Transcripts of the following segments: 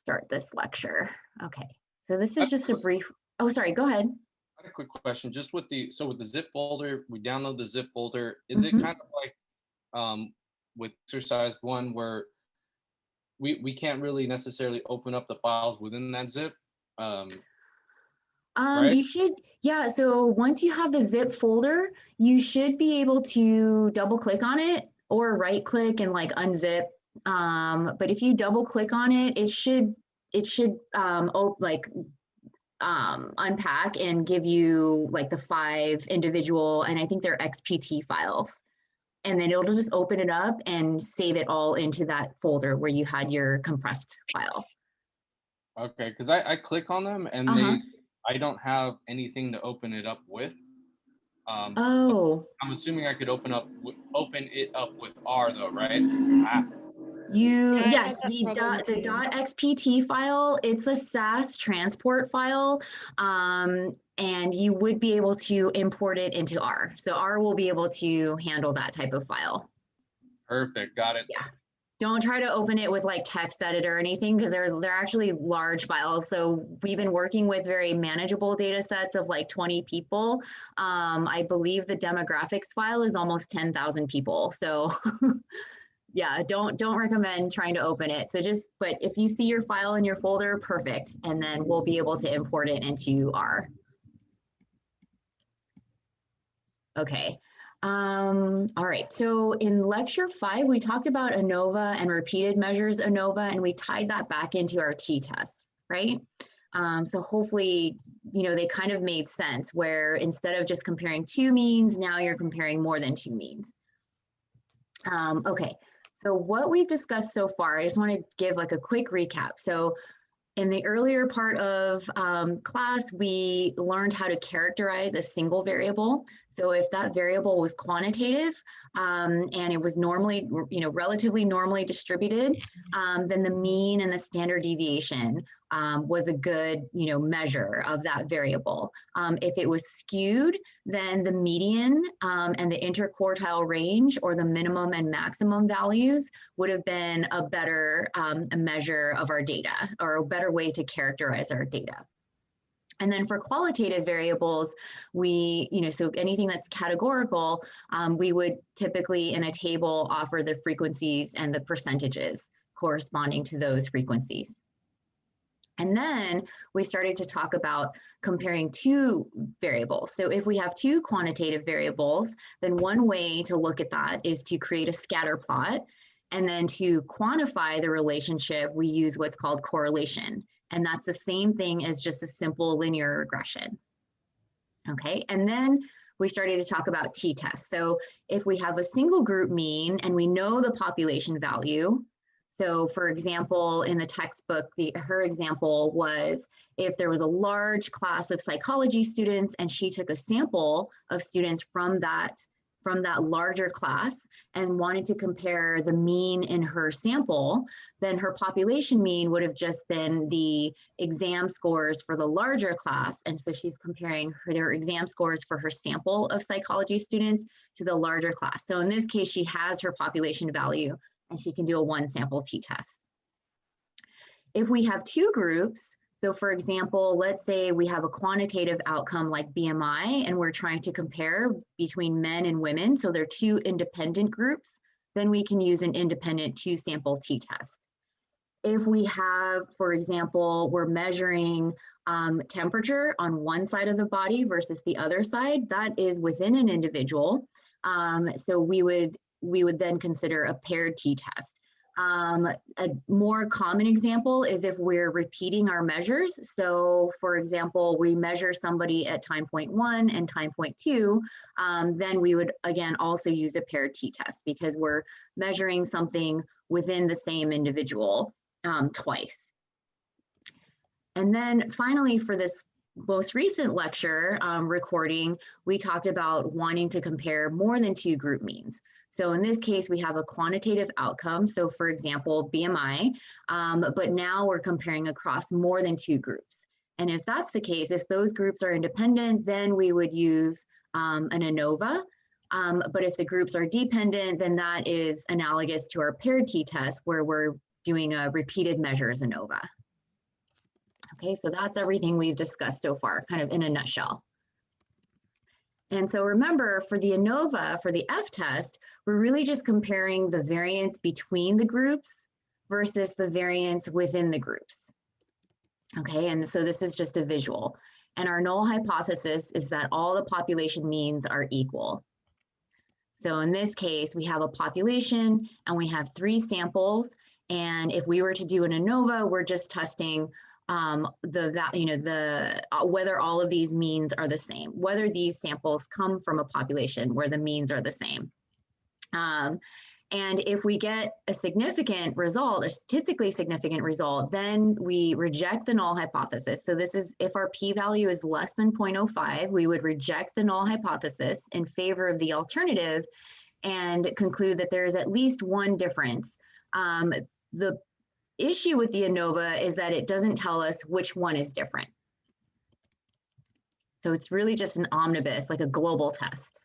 start this lecture. Okay, so this is just a brief, oh, sorry, go ahead. I have a quick question. Just with the with the zip folder, we download the zip folder. Is it Mhm. kind of like with exercise one where we can't really necessarily open up the files within that zip? Right? You should, yeah, so once you have the zip folder, you should be able to double click on it or right click and like unzip. But if you double click on it, it should unpack and give you like the 5 individual, and I think they're XPT files. And then it'll just open it up and save it all into that folder where you had your compressed file. Okay, because I click on them and I don't have anything to open it up with. Oh. I'm assuming I could open it up with R though, right? Yes, the .xpt file, it's a SAS transport file, and you would be able to import it into R. So R will be able to handle that type of file. Perfect, got it. Yeah. Don't try to open it with like text editor or anything because they're actually large files. So we've been working with very manageable data sets of like 20 people. I believe the demographics file is almost 10,000 people. So yeah, don't recommend trying to open it. So but if you see your file in your folder, perfect. And then we'll be able to import it into R. Okay. All right, so in lecture 5, we talked about ANOVA and repeated measures ANOVA, and we tied that back into our t-test, right? So hopefully, they kind of made sense where instead of just comparing 2 means, now you're comparing more than 2 means. Okay, so what we've discussed so far, I just want to give like a quick recap. So in the earlier part of class, we learned how to characterize a single variable. So if that variable was quantitative and it was normally, relatively normally distributed, then the mean and the standard deviation was a good, measure of that variable. If it was skewed, then the median and the interquartile range or the minimum and maximum values would have been a better measure of our data or a better way to characterize our data. And then for qualitative variables, so anything that's categorical, we would typically in a table offer the frequencies and the percentages corresponding to those frequencies. And then we started to talk about comparing 2 variables. So if we have 2 quantitative variables, then one way to look at that is to create a scatter plot. And then to quantify the relationship, we use what's called correlation. And that's the same thing as just a simple linear regression. Okay, and then we started to talk about t-tests. So if we have a single group mean and we know the population value, so for example, in the textbook, her example was if there was a large class of psychology students and she took a sample of students from that larger class and wanted to compare the mean in her sample, then her population mean would have just been the exam scores for the larger class. And so she's comparing their exam scores for her sample of psychology students to the larger class. So in this case, she has her population value and she can do a 1 sample t-test. If we have 2 groups, so for example, let's say we have a quantitative outcome like BMI and we're trying to compare between men and women, so they're 2 independent groups, then we can use an independent 2 sample t-test. If we have, for example, we're measuring temperature on one side of the body versus the other side, that is within an individual. So we would then consider a paired t-test. A more common example is if we're repeating our measures. So for example, we measure somebody at time point 1 and time point 2, then we would again also use a paired t-test because we're measuring something within the same individual twice. And then finally for this most recent lecture recording, we talked about wanting to compare more than 2 group means. So in this case, we have a quantitative outcome. So for example, BMI, but now we're comparing across more than 2 groups. And if that's the case, if those groups are independent, then we would use an ANOVA. But if the groups are dependent, then that is analogous to our paired t-test where we're doing a repeated measures ANOVA. Okay, so that's everything we've discussed so far, kind of in a nutshell. And so remember, for the ANOVA, for the F test, we're really just comparing the variance between the groups versus the variance within the groups. Okay, and so this is just a visual. And our null hypothesis is that all the population means are equal. So in this case, we have a population and we have 3 samples. And if we were to do an ANOVA, we're just testing whether all of these means are the same, whether these samples come from a population where the means are the same. And if we get a significant result, a statistically significant result, then we reject the null hypothesis. So this is if our p-value is less than 0.05, we would reject the null hypothesis in favor of the alternative and conclude that there is at least one difference. The issue with the ANOVA is that it doesn't tell us which one is different. So it's really just an omnibus, like a global test.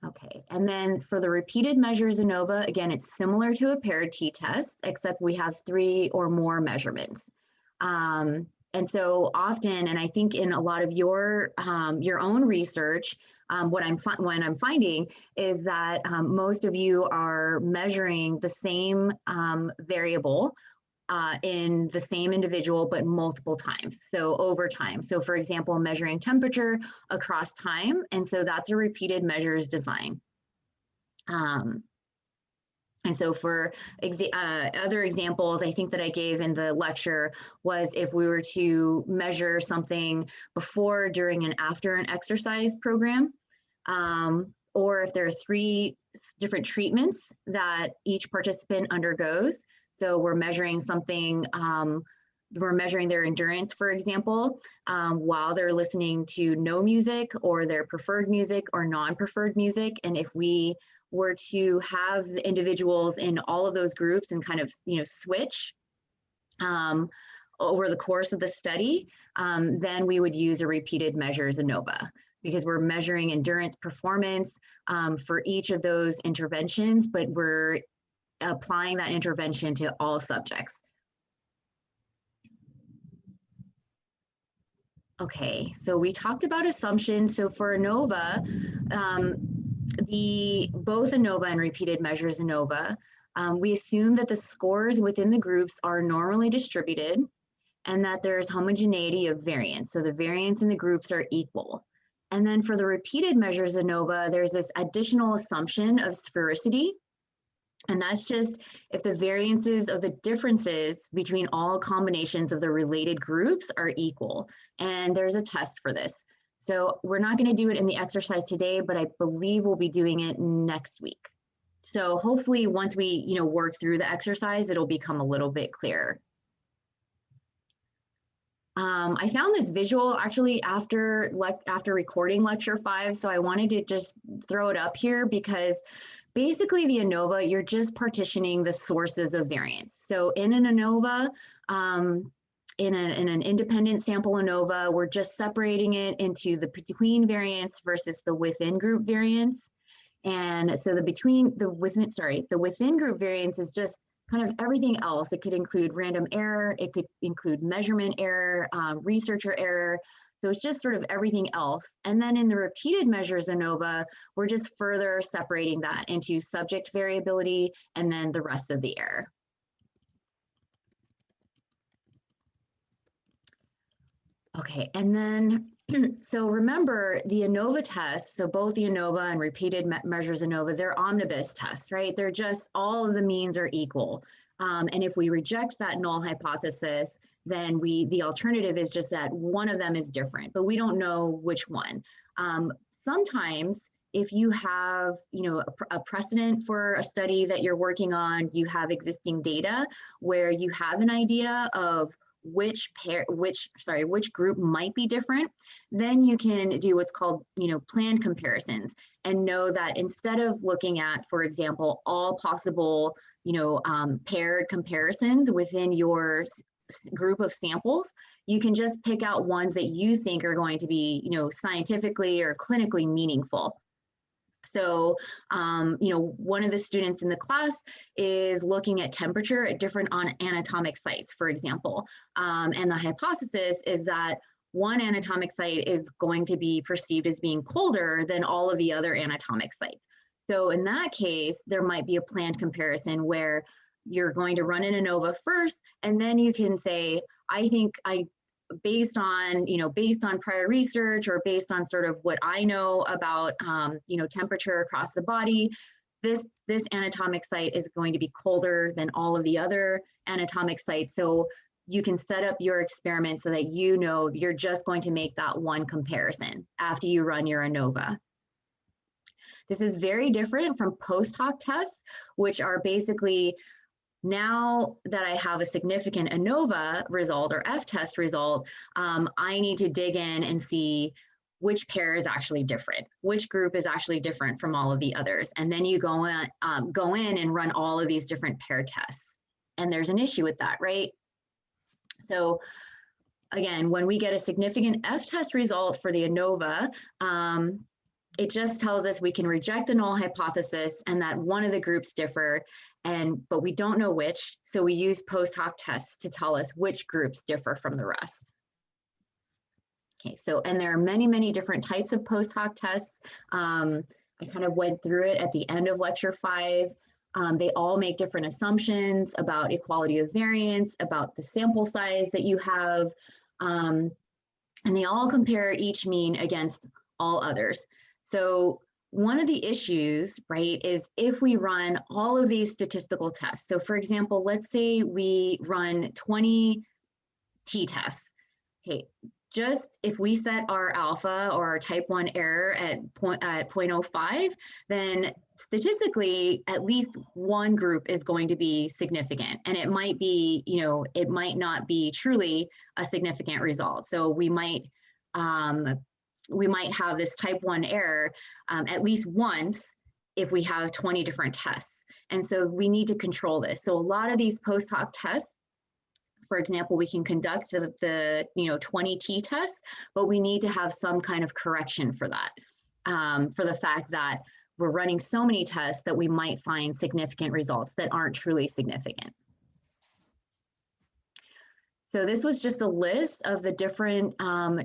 Okay, and then for the repeated measures ANOVA, again, it's similar to a paired t-test, except we have 3 or more measurements. And so often, and I think in a lot of your own research, what I'm finding is that most of you are measuring the same variable in the same individual, but multiple times, so over time. So for example, measuring temperature across time, and so that's a repeated measures design. And so for other examples, I think that I gave in the lecture was if we were to measure something before, during, and after an exercise program, or if there are 3 different treatments that each participant undergoes. So we're measuring something, we're measuring their endurance, for example, while they're listening to no music or their preferred music or non-preferred music. And if we were to have the individuals in all of those groups and kind of, switch over the course of the study, then we would use a repeated measures ANOVA, because we're measuring endurance performance for each of those interventions, but we're applying that intervention to all subjects. Okay, so we talked about assumptions. So for ANOVA, both ANOVA and repeated measures ANOVA, we assume that the scores within the groups are normally distributed and that there's homogeneity of variance. So the variance in the groups are equal. And then for the repeated measures ANOVA, there's this additional assumption of sphericity. And that's just if the variances of the differences between all combinations of the related groups are equal. And there's a test for this. So we're not going to do it in the exercise today, but I believe we'll be doing it next week. So hopefully once we work through the exercise, it'll become a little bit clearer. I found this visual actually after recording lecture 5. So I wanted to just throw it up here because basically the ANOVA, you're just partitioning the sources of variance. So in an ANOVA, in an independent sample ANOVA, we're just separating it into the between variance versus the within group variance. And so the within group variance is just kind of everything else. It could include random error, it could include measurement error, researcher error. So it's just sort of everything else. And then in the repeated measures ANOVA, we're just further separating that into subject variability and then the rest of the error. Okay, and then, so remember the ANOVA tests, so both the ANOVA and repeated measures ANOVA, they're omnibus tests, right? They're just, all of the means are equal. And if we reject that null hypothesis, then the alternative is just that one of them is different, but we don't know which one. Sometimes if you have, a precedent for a study that you're working on, you have existing data where you have an idea of which group might be different, then you can do what's called, planned comparisons and know that instead of looking at, for example, all possible, paired comparisons within your group of samples, you can just pick out ones that you think are going to be, scientifically or clinically meaningful. So, one of the students in the class is looking at temperature at different anatomic sites, for example. And the hypothesis is that one anatomic site is going to be perceived as being colder than all of the other anatomic sites. So in that case, there might be a planned comparison where you're going to run an ANOVA first, and then you can say, I think based on prior research or based on sort of what I know about temperature across the body, this anatomic site is going to be colder than all of the other anatomic sites. So you can set up your experiment so that you're just going to make that one comparison after you run your ANOVA. This is very different from post hoc tests, which are basically, now that I have a significant ANOVA result or F-test result, I need to dig in and see which pair is actually different, which group is actually different from all of the others. And then you go in and run all of these different pair tests. And there's an issue with that, right? So again, when we get a significant F-test result for the ANOVA, it just tells us we can reject the null hypothesis and that one of the groups differ, but we don't know which, so we use post hoc tests to tell us which groups differ from the rest. Okay, so, and there are many, many different types of post hoc tests. I kind of went through it at the end of lecture 5. They all make different assumptions about equality of variance, about the sample size that you have, and they all compare each mean against all others. So one of the issues, right, is if we run all of these statistical tests. So for example, let's say we run 20 t-tests. Okay, just if we set our alpha or our type 1 error at 0.05, then statistically, at least one group is going to be significant. And it might be, it might not be truly a significant result. So we might have this type 1 error at least once if we have 20 different tests. And so we need to control this. So a lot of these post hoc tests, for example, we can conduct the 20 t-tests, but we need to have some kind of correction for that, for the fact that we're running so many tests that we might find significant results that aren't truly significant. So this was just a list of the different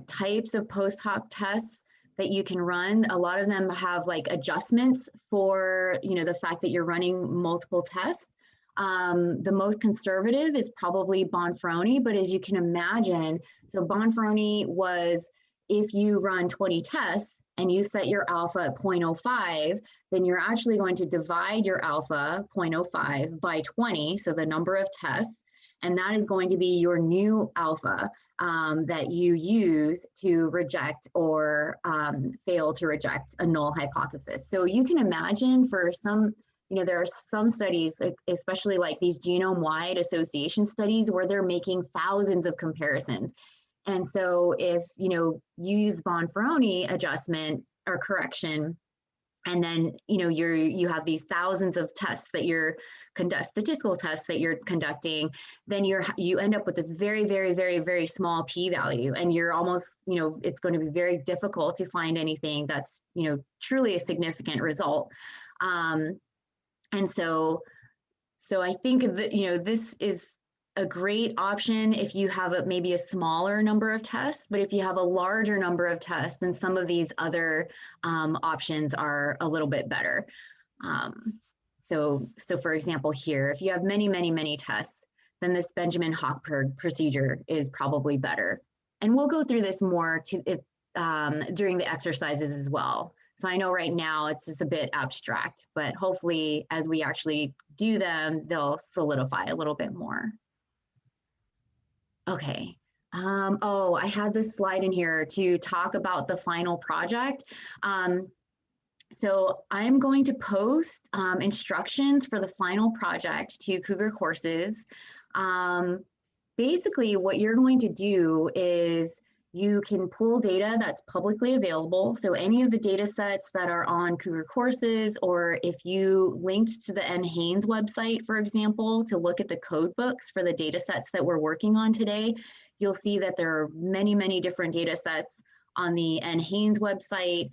types of post hoc tests that you can run. A lot of them have like adjustments for the fact that you're running multiple tests. The most conservative is probably Bonferroni, but as you can imagine, so Bonferroni was, if you run 20 tests and you set your alpha at 0.05, then you're actually going to divide your alpha 0.05 by 20, so the number of tests, and that is going to be your new alpha that you use to reject or fail to reject a null hypothesis. So you can imagine for some, there are some studies, especially like these genome-wide association studies, where they're making thousands of comparisons. And so if you use Bonferroni adjustment or correction, and then you have these thousands of tests that you're statistical tests that you're conducting, then you end up with this very, very, very, very small p-value, and you're almost it's going to be very difficult to find anything that's truly a significant result. And so I think that this is a great option if you have maybe a smaller number of tests, but if you have a larger number of tests, then some of these other options are a little bit better. So for example here, if you have many, many, many tests, then this Benjamin-Hochberg procedure is probably better. And we'll go through this more during the exercises as well. So I know right now it's just a bit abstract, but hopefully as we actually do them, they'll solidify a little bit more. Okay. Oh, I had this slide in here to talk about the final project. So I'm going to post instructions for the final project to Cougar Courses. Basically, what you're going to do is you can pull data that's publicly available. So any of the data sets that are on Cougar Courses, or if you linked to the NHANES website, for example, to look at the code books for the data sets that we're working on today, you'll see that there are many, many different data sets on the NHANES website.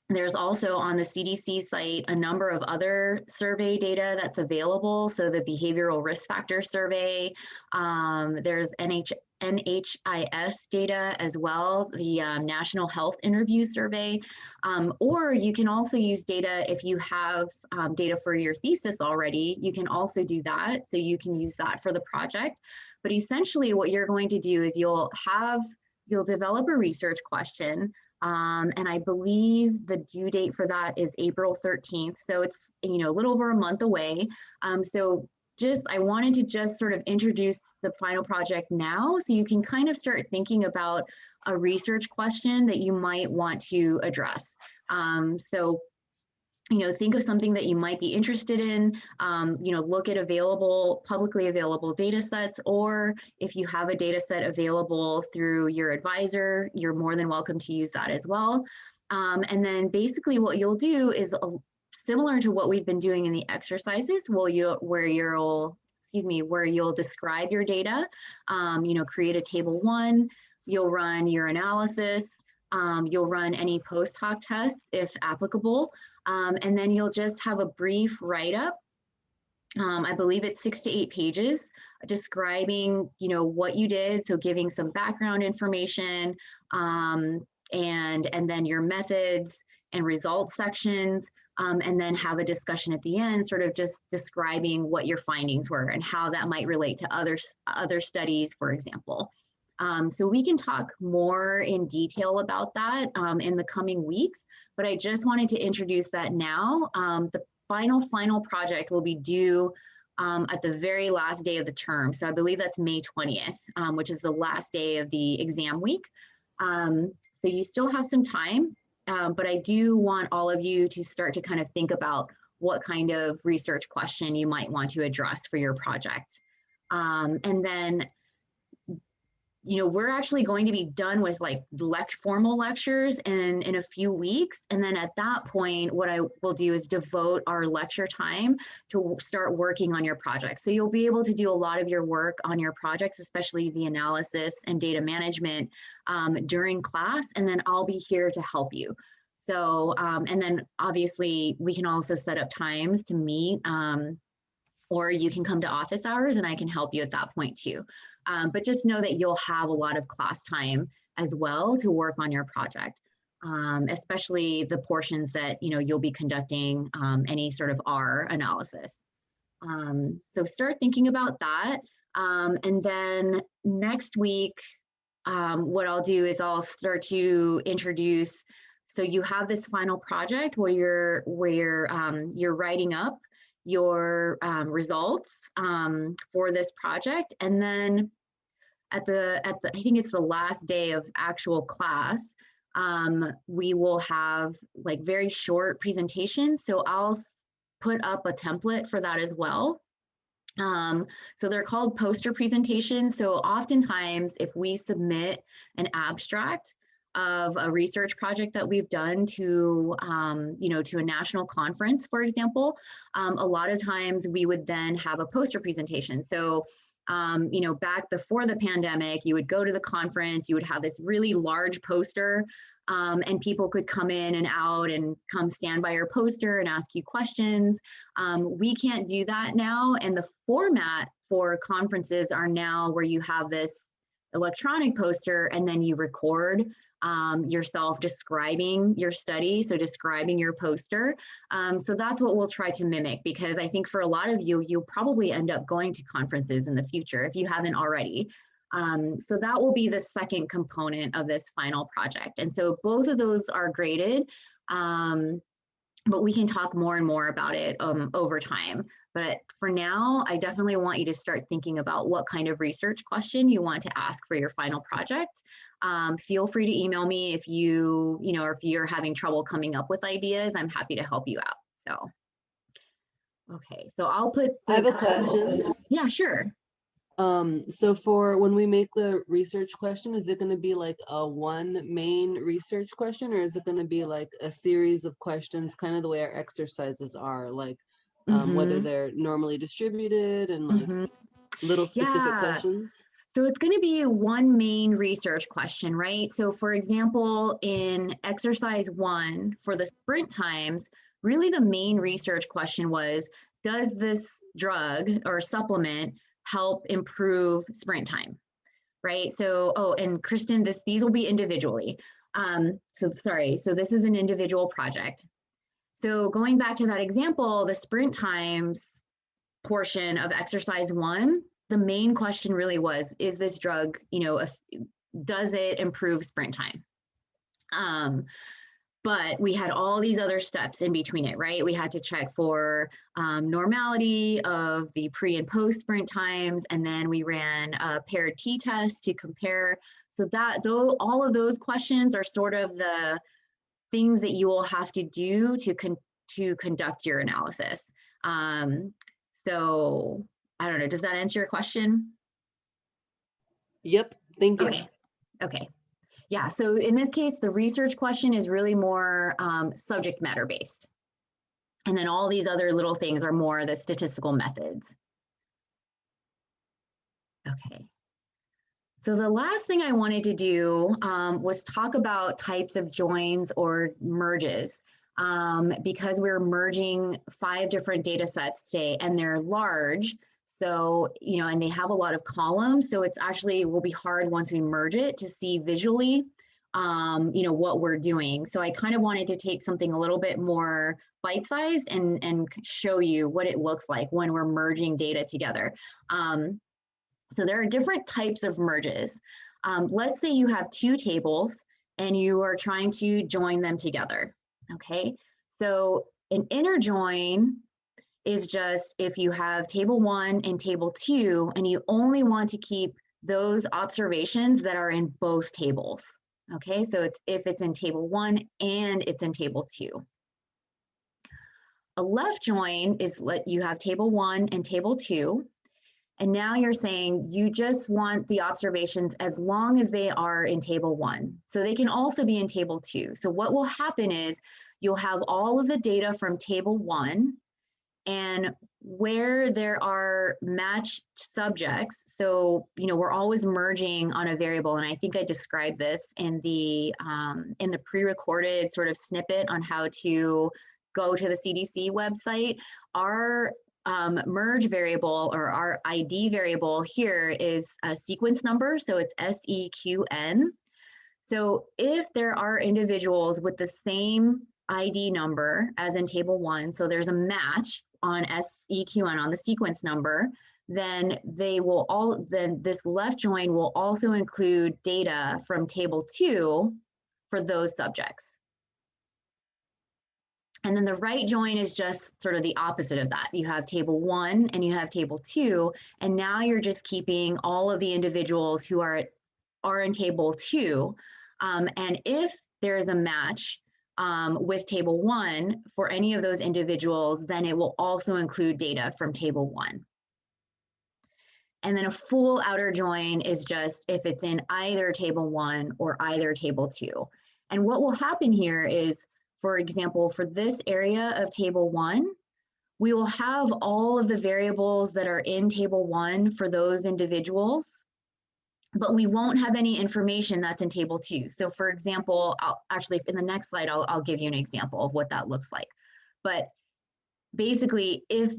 There's also on the CDC site a number of other survey data that's available. So the behavioral risk factor survey, there's NHIS data as well, the National Health Interview Survey, or you can also use data if you have data for your thesis already, you can also do that. So you can use that for the project. But essentially what you're going to do is you'll develop a research question. And I believe the due date for that is April 13th. So it's, a little over a month away. So I wanted to just sort of introduce the final project now so you can kind of start thinking about a research question that you might want to address. So think of something that you might be interested in, look at publicly available data sets, or if you have a data set available through your advisor, you're more than welcome to use that as well. And then basically what you'll do is similar to what we've been doing in the exercises, where you'll describe your data, create a table 1, you'll run your analysis, you'll run any post hoc tests if applicable, and then you'll just have a brief write-up. I believe it's 6 to 8 pages describing, what you did. So giving some background information, and then your methods and results sections, and then have a discussion at the end, sort of just describing what your findings were and how that might relate to other studies, for example. So we can talk more in detail about that in the coming weeks, but I just wanted to introduce that now. The final project will be due at the very last day of the term. So I believe that's May 20th, which is the last day of the exam week. So you still have some time, but I do want all of you to start to kind of think about what kind of research question you might want to address for your project. And then we're actually going to be done with like formal lectures in a few weeks. And then at that point, what I will do is devote our lecture time to start working on your project. So you'll be able to do a lot of your work on your projects, especially the analysis and data management during class. And then I'll be here to help you. So, and then obviously we can also set up times to meet, or you can come to office hours and I can help you at that point too. But just know that you'll have a lot of class time as well to work on your project, especially the portions that you'll be conducting any sort of R analysis. So start thinking about that. And then next week, what I'll do is I'll start to introduce, so you have this final project where you're writing up your results for this project, and then at the I think it's the last day of actual class, we will have like very short presentations. So I'll put up a template for that as well. So they're called poster presentations. So oftentimes, if we submit an abstract of a research project that we've done to, to a national conference, for example, a lot of times we would then have a poster presentation. So, back before the pandemic, you would go to the conference, you would have this really large poster, and people could come in and out and come stand by your poster and ask you questions. We can't do that now. And the format for conferences are now where you have this electronic poster and then you record yourself describing your study, so describing your poster. So that's what we'll try to mimic, because I think for a lot of you, you'll probably end up going to conferences in the future if you haven't already. So that will be the second component of this final project. And so both of those are graded, but we can talk more and more about it over time. But for now, I definitely want you to start thinking about what kind of research question you want to ask for your final project. Feel free to email me if or if you're having trouble coming up with ideas. I'm happy to help you out. So, okay, so I'll put. I have a question. Yeah, sure. So for when we make the research question, is it going to be like a one main research question, or is it going to be like a series of questions, kind of the way our exercises are, like whether they're normally distributed and like little specific questions? So it's going to be one main research question, right? So for example, in exercise 1 for the sprint times, really the main research question was, does this drug or supplement help improve sprint time, right? So, oh, and Kristen, these will be individually. So this is an individual project. So going back to that example, the sprint times portion of exercise 1, the main question really was, is this drug, does it improve sprint time? But we had all these other steps in between it, right? We had to check for normality of the pre and post sprint times, and then we ran a paired t-test to compare. So that though all of those questions are sort of the things that you will have to do to conduct your analysis. So I don't know, does that answer your question? Yep, thank you. Okay. Yeah, so in this case, the research question is really more subject matter based. And then all these other little things are more the statistical methods. Okay. So the last thing I wanted to do was talk about types of joins or merges. Because we're merging 5 different data sets today and they're large. So, and they have a lot of columns. So it's actually will be hard once we merge it to see visually, what we're doing. So I kind of wanted to take something a little bit more bite-sized and show you what it looks like when we're merging data together. So there are different types of merges. Let's say you have 2 tables and you are trying to join them together. Okay, so an inner join is just if you have table 1 and table 2 and you only want to keep those observations that are in both tables. Okay, so it's if it's in table 1 and it's in table 2. A left join is you have table 1 and table 2. And now you're saying you just want the observations as long as they are in table 1. So they can also be in table 2. So what will happen is you'll have all of the data from table 1, and where there are matched subjects. So, we're always merging on a variable. And I think I described this in the pre-recorded sort of snippet on how to go to the CDC website. Our merge variable or our ID variable here is a sequence number, so it's SEQN. So if there are individuals with the same ID number as in table 1, so there's a match on SEQN on the sequence number, then this left join will also include data from table 2 for those subjects. And then the right join is just sort of the opposite of that. You have table 1 and you have table 2, and now you're just keeping all of the individuals who are in table 2. And if there's a match with table 1 for any of those individuals, then it will also include data from table 1. And then a full outer join is just if it's in either table 1 or either table 2. And what will happen here is, for example, for this area of table 1, we will have all of the variables that are in table 1 for those individuals, but we won't have any information that's in table 2. So for example, actually in the next slide, I'll give you an example of what that looks like. But basically, if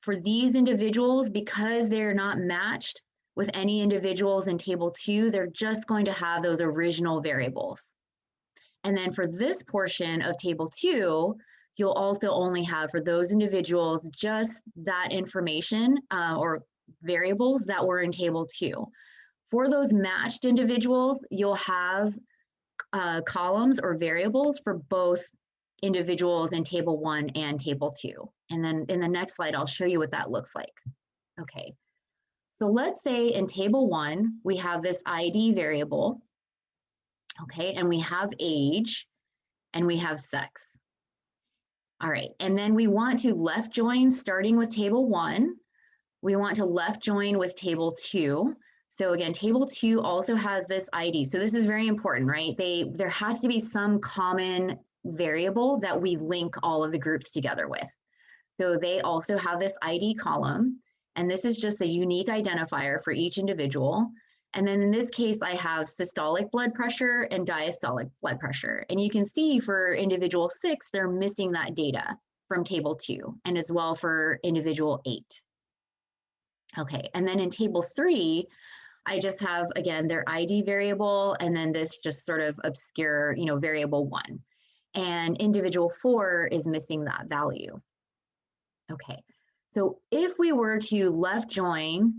for these individuals, because they're not matched with any individuals in table 2, they're just going to have those original variables. And then for this portion of table 2, you'll also only have for those individuals just that information or variables that were in table 2. For those matched individuals, you'll have columns or variables for both individuals in table 1 and table 2. And then in the next slide, I'll show you what that looks like. Okay, so let's say in table 1, we have this ID variable. Okay, and we have age and we have sex. All right, and then we want to left join starting with table 1. We want to left join with table 2. So again, table 2 also has this ID. So this is very important, right? There has to be some common variable that we link all of the groups together with. So they also have this ID column, and this is just a unique identifier for each individual. And then in this case, I have systolic blood pressure and diastolic blood pressure. And you can see for individual 6, they're missing that data from table 2, and as well for individual 8. Okay, and then in table 3, I just have, again, their ID variable, and then this just sort of obscure, variable 1. And individual 4 is missing that value. Okay, so if we were to left join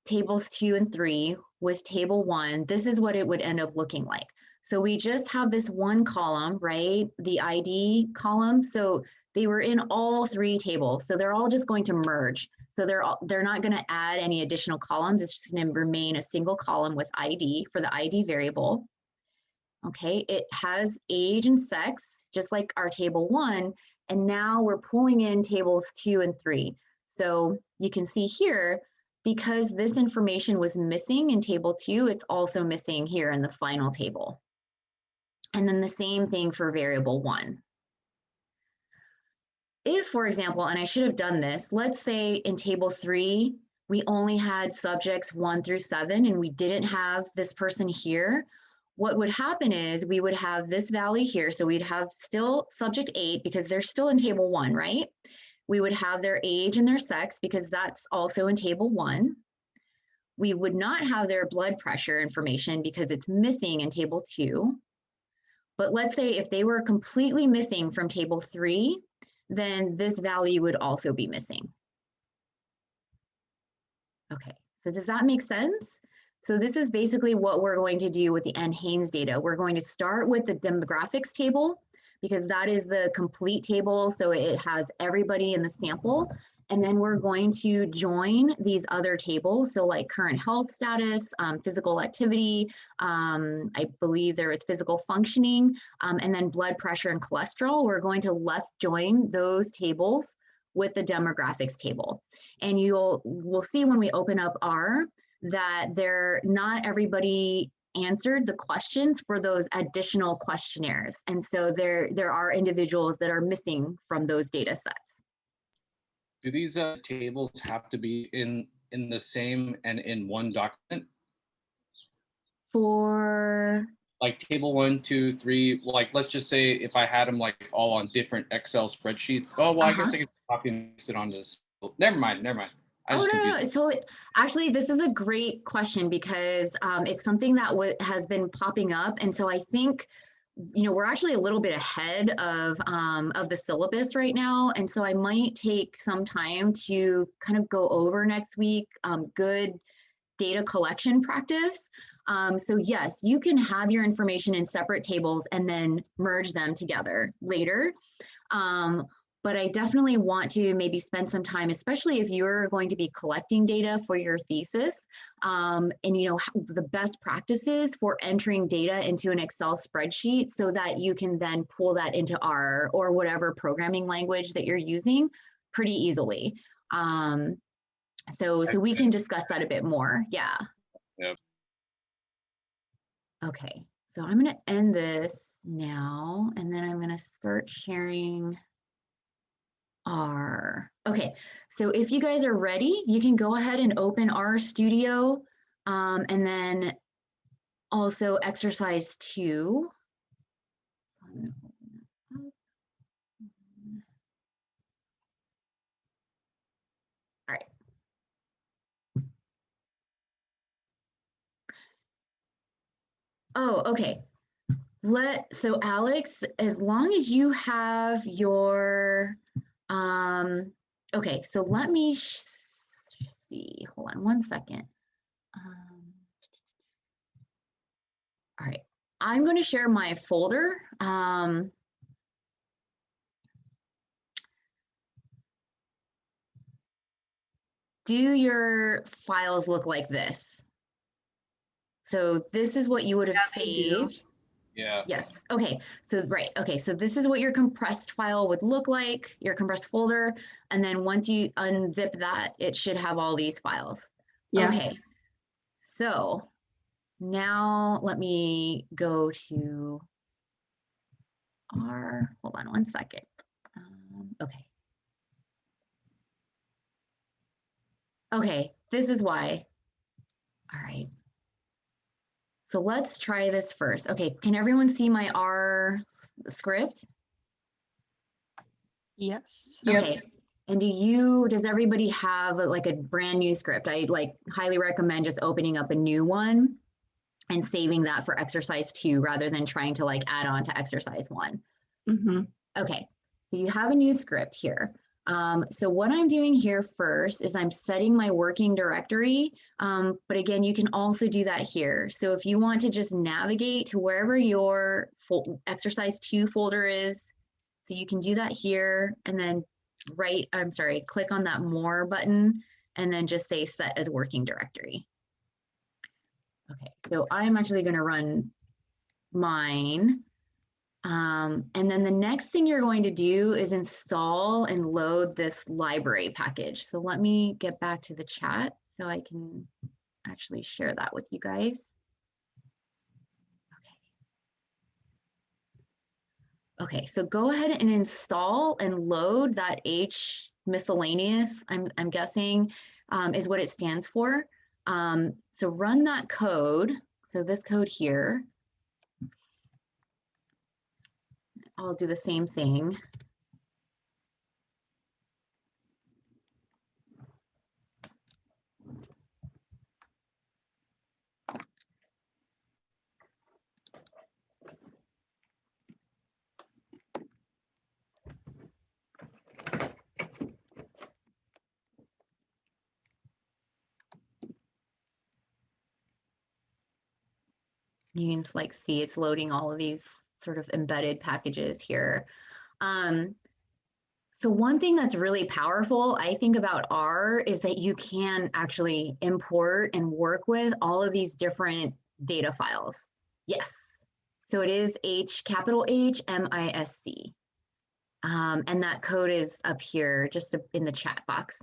tables 2 and 3 with table 1, this is what it would end up looking like. So we just have this one column, right? The ID column. So they were in all 3 tables. So they're all just going to merge. So they're not going to add any additional columns. It's just going to remain a single column with ID for the ID variable. Okay, it has age and sex, just like our table 1. And now we're pulling in tables 2 and 3. So you can see here, because this information was missing in table 2, it's also missing here in the final table. And then the same thing for variable 1. If, for example, and I should have done this, let's say in table 3, we only had subjects 1 through 7 and we didn't have this person here, what would happen is we would have this value here. So we'd have still subject 8 because they're still in table 1, right? We would have their age and their sex because that's also in table 1. We would not have their blood pressure information because it's missing in table 2. But let's say if they were completely missing from table 3, then this value would also be missing. Okay, so does that make sense? So this is basically what we're going to do with the NHANES data. We're going to start with the demographics table because that is the complete table. So it has everybody in the sample. And then we're going to join these other tables. So like current health status, physical activity, I believe there is physical functioning, and then blood pressure and cholesterol. We're going to left join those tables with the demographics table. And we'll see when we open up R that not everybody answered the questions for those additional questionnaires. And so there are individuals that are missing from those data sets. Do these tables have to be in the same and in one document? For like table 1, 2, 3, like let's just say if I had them like all on different Excel spreadsheets. Oh, well, I guess I could copy and paste it on this. Never mind. I just no. So actually, this is a great question because it's something that has been popping up. And so I think, we're actually a little bit ahead of the syllabus right now. And so I might take some time to kind of go over next week good data collection practice. So yes, you can have your information in separate tables and then merge them together later. But I definitely want to maybe spend some time, especially if you're going to be collecting data for your thesis, and the best practices for entering data into an Excel spreadsheet so that you can then pull that into R or whatever programming language that you're using pretty easily. So we can discuss that a bit more. Yeah. Yep. Okay, so I'm going to end this now, and then I'm going to start sharing R. Okay, so if you guys are ready, you can go ahead and open R Studio, and then also exercise 2. So I'm going to open that up. All right. Oh, okay. So Alex, as long as you have your, okay, so let me see, hold on one second. All right, I'm going to share my folder. Do your files look like this? So this is what you would have saved. Yeah. Yes. Okay. So right. Okay. So this is what your compressed file would look like, your compressed folder. And then once you unzip that, it should have all these files. Yeah. Okay. So now let me go to R. Hold on one second. Okay. Okay. This is why. All right. So let's try this first. Okay, can everyone see my R script? Yes. Okay. And does everybody have like a brand new script? I like highly recommend just opening up a new one and saving that for exercise 2 rather than trying to like add on to exercise 1. Okay, so you have a new script here. So what I'm doing here first is I'm setting my working directory, but again, you can also do that here. So if you want to just navigate to wherever your exercise 2 folder is, so you can do that here and then click on that more button and then just say set as working directory. Okay, so I'm actually going to run mine. And then the next thing you're going to do is install and load this library package. So let me get back to the chat so I can actually share that with you guys. Okay, so go ahead and install and load that H miscellaneous, I'm guessing is what it stands for. So run that code. So this code here. I'll do the same thing. You can like see it's loading all of these sort of embedded packages here. So one thing that's really powerful, I think, about R is that you can actually import and work with all of these different data files. Yes. So it is capital H MISC. And that code is up here just in the chat box.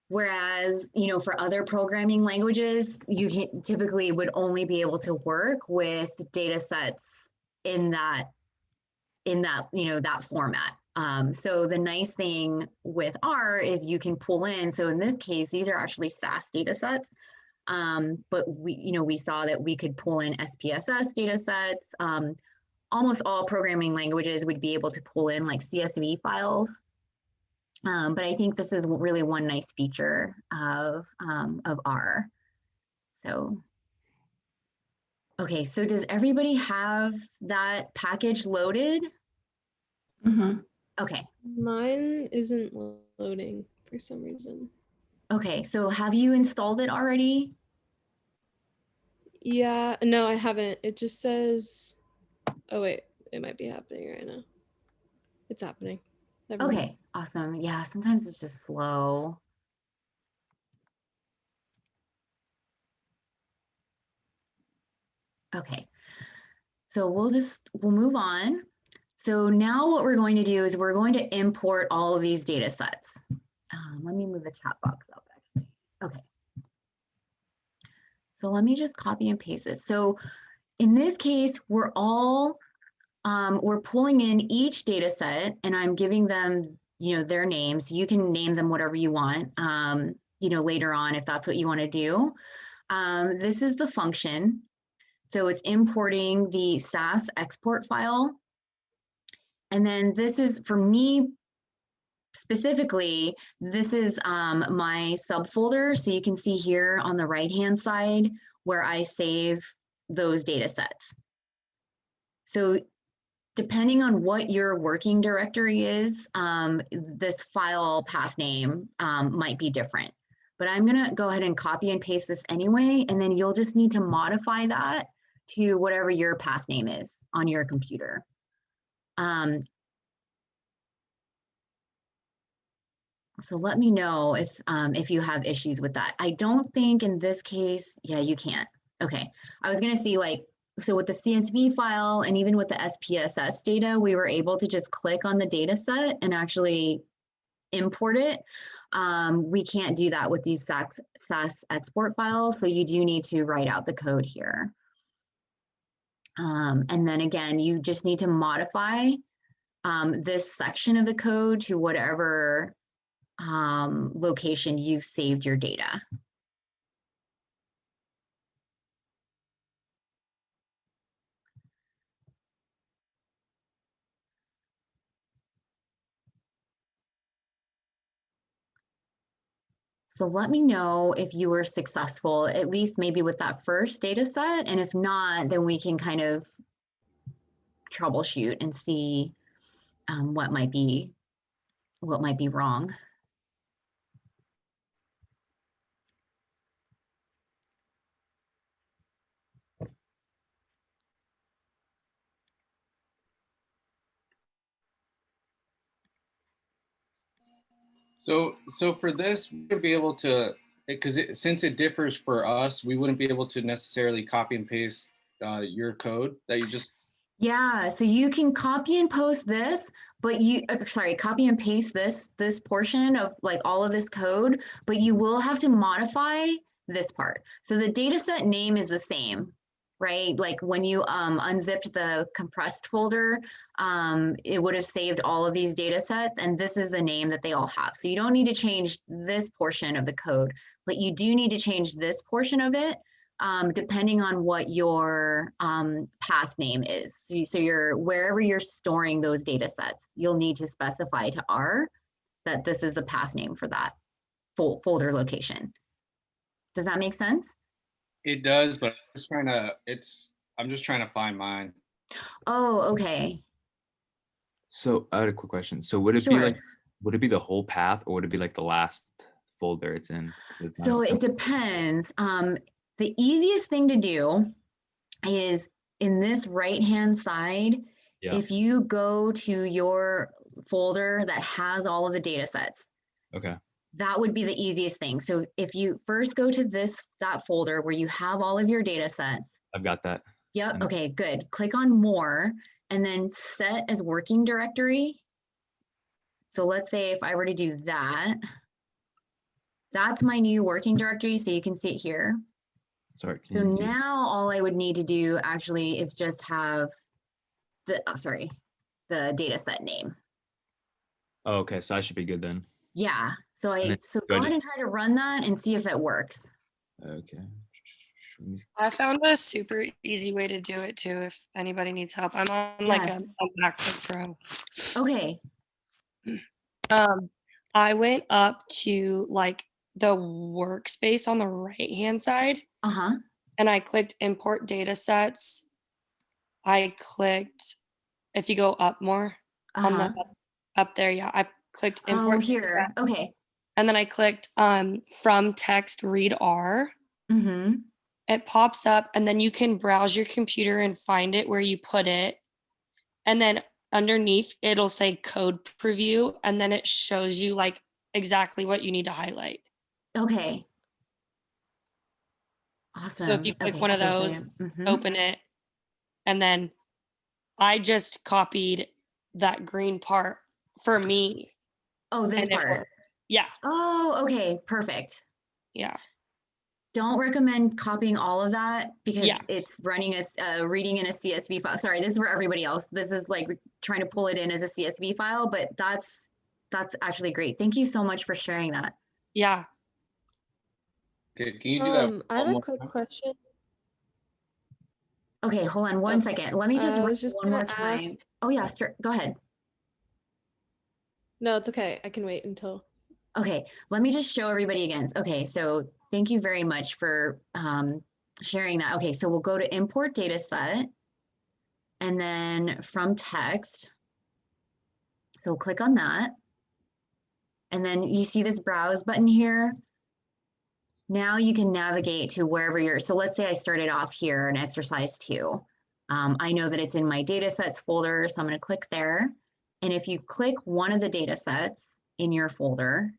Whereas, for other programming languages, you typically would only be able to work with data sets in that that format. So the nice thing with R is you can pull in. So in this case, these are actually SAS data sets. But we saw that we could pull in SPSS data sets. Almost all programming languages would be able to pull in like CSV files. But I think this is really one nice feature of R. So, okay, so does everybody have that package loaded? Okay. Mine isn't loading for some reason. Okay, so have you installed it already? Yeah, no, I haven't. It just says, oh wait, it might be happening right now. It's happening. Never mind. Okay, awesome. Yeah, sometimes it's just slow. Okay, so we'll move on. So now what we're going to do is we're going to import all of these data sets. Let me move the chat box up actually. Okay. So let me just copy and paste this. So in this case, we're pulling in each data set and I'm giving them, their names. You can name them whatever you want, later on if that's what you want to do. This is the function. So it's importing the SAS export file. And then this is, for me specifically, this is my subfolder. So you can see here on the right-hand side where I save those data sets. So depending on what your working directory is, this file path name might be different. But I'm going to go ahead and copy and paste this anyway, and then you'll just need to modify that to whatever your path name is on your computer. So let me know if you have issues with that. I don't think in this case, yeah, you can't. Okay, I was gonna see so with the CSV file and even with the SPSS data, we were able to just click on the data set and actually import it. We can't do that with these SAS export files, so you do need to write out the code here. And then again, you just need to modify this section of the code to whatever location you saved your data. So let me know if you were successful, at least maybe with that first data set. And if not, then we can kind of troubleshoot and see what might be wrong. So for this, we would be able to, because since it differs for us, we wouldn't be able to necessarily copy and paste your code that you just. Yeah, so you can copy and post this, but copy and paste this portion of like all of this code, but you will have to modify this part. So the dataset name is the same, right? Like when you unzipped the compressed folder, it would have saved all of these data sets, and this is the name that they all have. So you don't need to change this portion of the code, but you do need to change this portion of it, depending on what your path name is. So you're, wherever you're storing those data sets, you'll need to specify to R that this is the path name for that folder location. Does that make sense? It does, but I'm just trying to find mine. Oh, okay. So I had a quick question. So would it be like, would it be the whole path, or would it be like the last folder it's in? So it depends. The easiest thing to do is in this right-hand side, if you go to your folder that has all of the data sets, okay, that would be the easiest thing. So if you first go to that folder where you have all of your data sets. I've got that. Yep. Okay, good. Click on more and then set as working directory. So let's say if I were to do that, that's my new working directory. So you can see it here. Sorry. So now all I would need to do actually is just have the, the data set name. Oh, okay. So I should be good then. Yeah. So go ahead and try to run that and see if it works. Okay. I found a super easy way to do it too, if anybody needs help. I'm on like a MacBook Pro. Okay. I went up to like the workspace on the right hand side. And I clicked import data sets. I clicked, if you go up more on the up there, yeah, I clicked import here. Okay. And then I clicked from text read R. It pops up, and then you can browse your computer and find it where you put it. And then underneath it'll say code preview, and then it shows you like exactly what you need to highlight. Okay. Awesome. So if you click one of those, open it, and then I just copied that green part for me. Oh, this part. Yeah. Oh, okay. Perfect. Yeah. Don't recommend copying all of that because it's running reading in a CSV file. Sorry, this is for everybody else. This is like trying to pull it in as a CSV file, but that's actually great. Thank you so much for sharing that. Yeah. Okay, can you do that? I have a quick question. Okay, hold on one second. Let me just read one more time. Ask... Oh yeah, go ahead. No, it's okay. I can wait until. Okay, let me just show everybody again. Okay, so thank you very much for sharing that. Okay, so we'll go to import data set and then from text. So we'll click on that. And then you see this browse button here. Now you can navigate to wherever you're, so let's say I started off here in exercise 2. I know that it's in my data sets folder, so I'm going to click there. And if you click one of the data sets in your folder,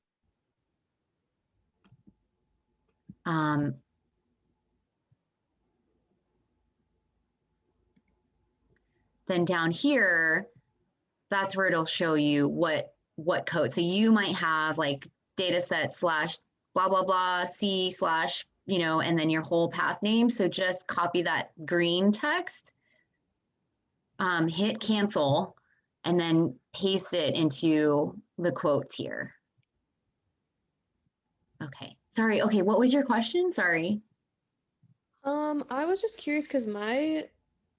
then down here, that's where it'll show you what code. So you might have like dataset slash blah, blah, blah, C slash, you know, and then your whole path name. So just copy that green text, hit cancel, and then paste it into the quotes here. Okay, sorry. Okay, what was your question? Sorry. I was just curious because my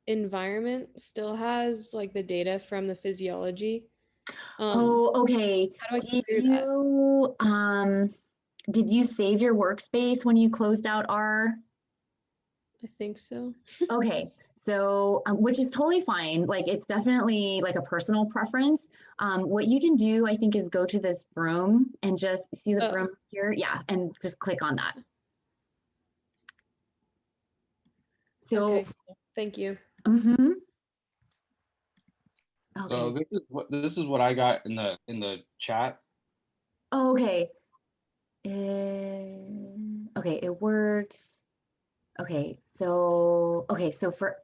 environment still has like the data from the physiology. Oh, okay. How do I Did clear that? did you save your workspace when you closed out R? I think so. Okay, so which is totally fine. Like it's definitely like a personal preference. What you can do, I think, is go to this broom and just see the Oh, broom here. Yeah, and just click on that. So, okay. Thank you. mm-hmm. So Okay. this is what I got in the chat. Oh, okay. Okay, it worked. Okay, so for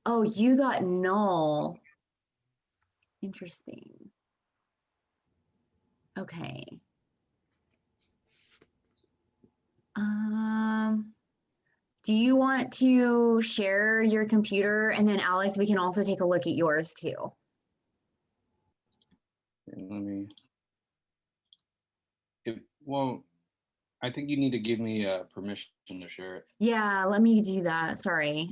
oh, you got null. Interesting. Okay. Do you want to share your computer? And then Alex, we can also take a look at yours too. Let me. It won't. I think you need to give me permission to share it. Yeah, let me do that. Sorry.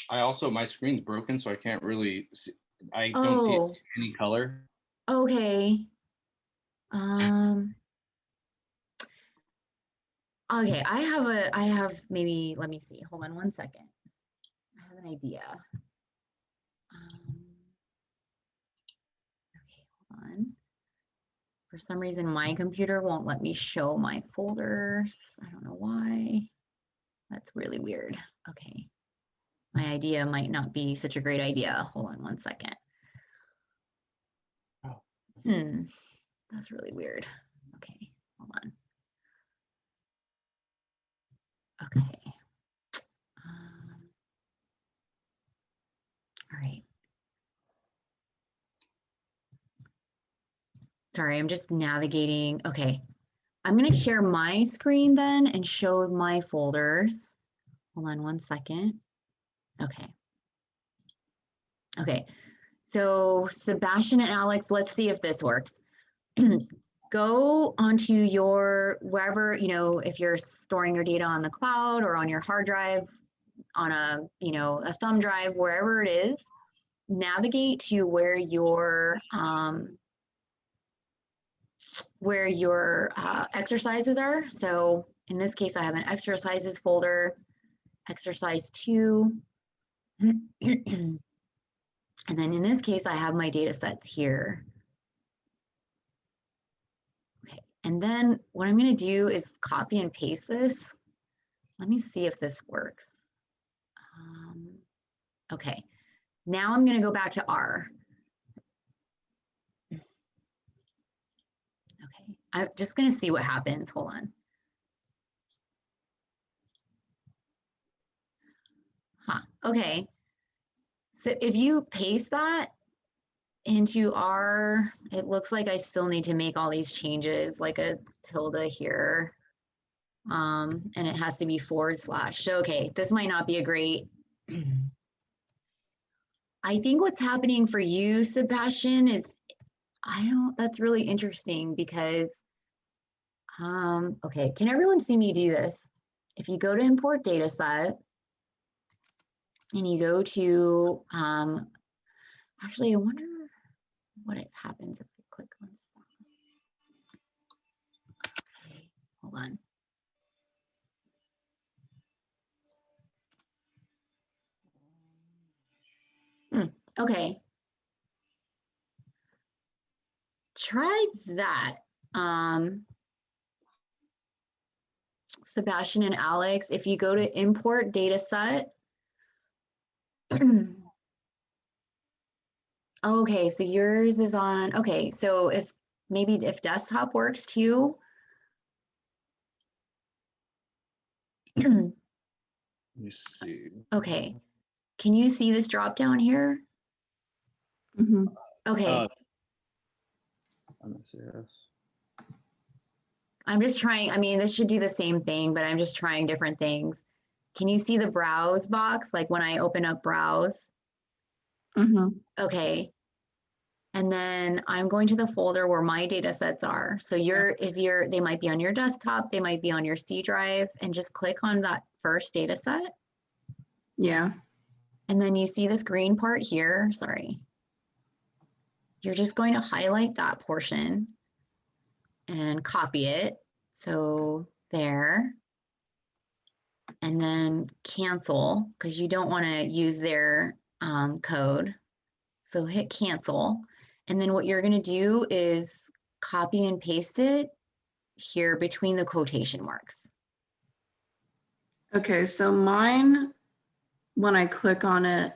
I also, my screen's broken, so I can't really see. I don't see Oh, any color. okay. Okay, I have maybe, let me see. Hold on one second. I have an idea. Okay, hold on. For some reason, my computer won't let me show my folders. I don't know why. That's really weird. Okay. My idea might not be such a great idea. Hold on one second. That's really weird. Okay, hold on. Okay. All right. Sorry, I'm just navigating. Okay. I'm going to share my screen then and show my folders. Hold on one second. Okay. Okay. So Sebastian and Alex, let's see if this works. Go onto your, wherever, you know, if you're storing your data on the cloud or on your hard drive, on a, you know, a thumb drive, wherever it is, navigate to where your exercises are. So in this case, I have an exercises folder, exercise 2. And then in this case, I have my data sets here. Okay, and then what I'm going to do is copy and paste this. Let me see if this works. Okay, now I'm going to go back to R. Okay, I'm just going to see what happens. Hold on. Huh, okay. So if you paste that into R, it looks like I still need to make all these changes, like a tilde here. And it has to be /. So, okay, this might not be a great. I think what's happening for you, Sebastian, is that's really interesting because, okay, can everyone see me do this? If you go to import data set and you go to, actually, I wonder what it happens if I click on SAS. Okay, hold on. Okay. Try that. Sebastian and Alex, if you go to import data set. Okay, so yours is on, okay, so if desktop works too. Let me see. Okay, can you see this drop down here? Mm-hmm. Okay. I'm just trying, I mean, this should do the same thing, but I'm just trying different things. Can you see the browse box? Like when I open up browse? Mm-hmm. Okay. And then I'm going to the folder where my data sets are. So they might be on your desktop, they might be on your C drive, and just click on that first data set. Yeah. And then you see this green part here, sorry. You're just going to highlight that portion and copy it. So there. And then cancel, because you don't want to use their code. So hit cancel. And then what you're going to do is copy and paste it here between the quotation marks. Okay, so mine, when I click on it,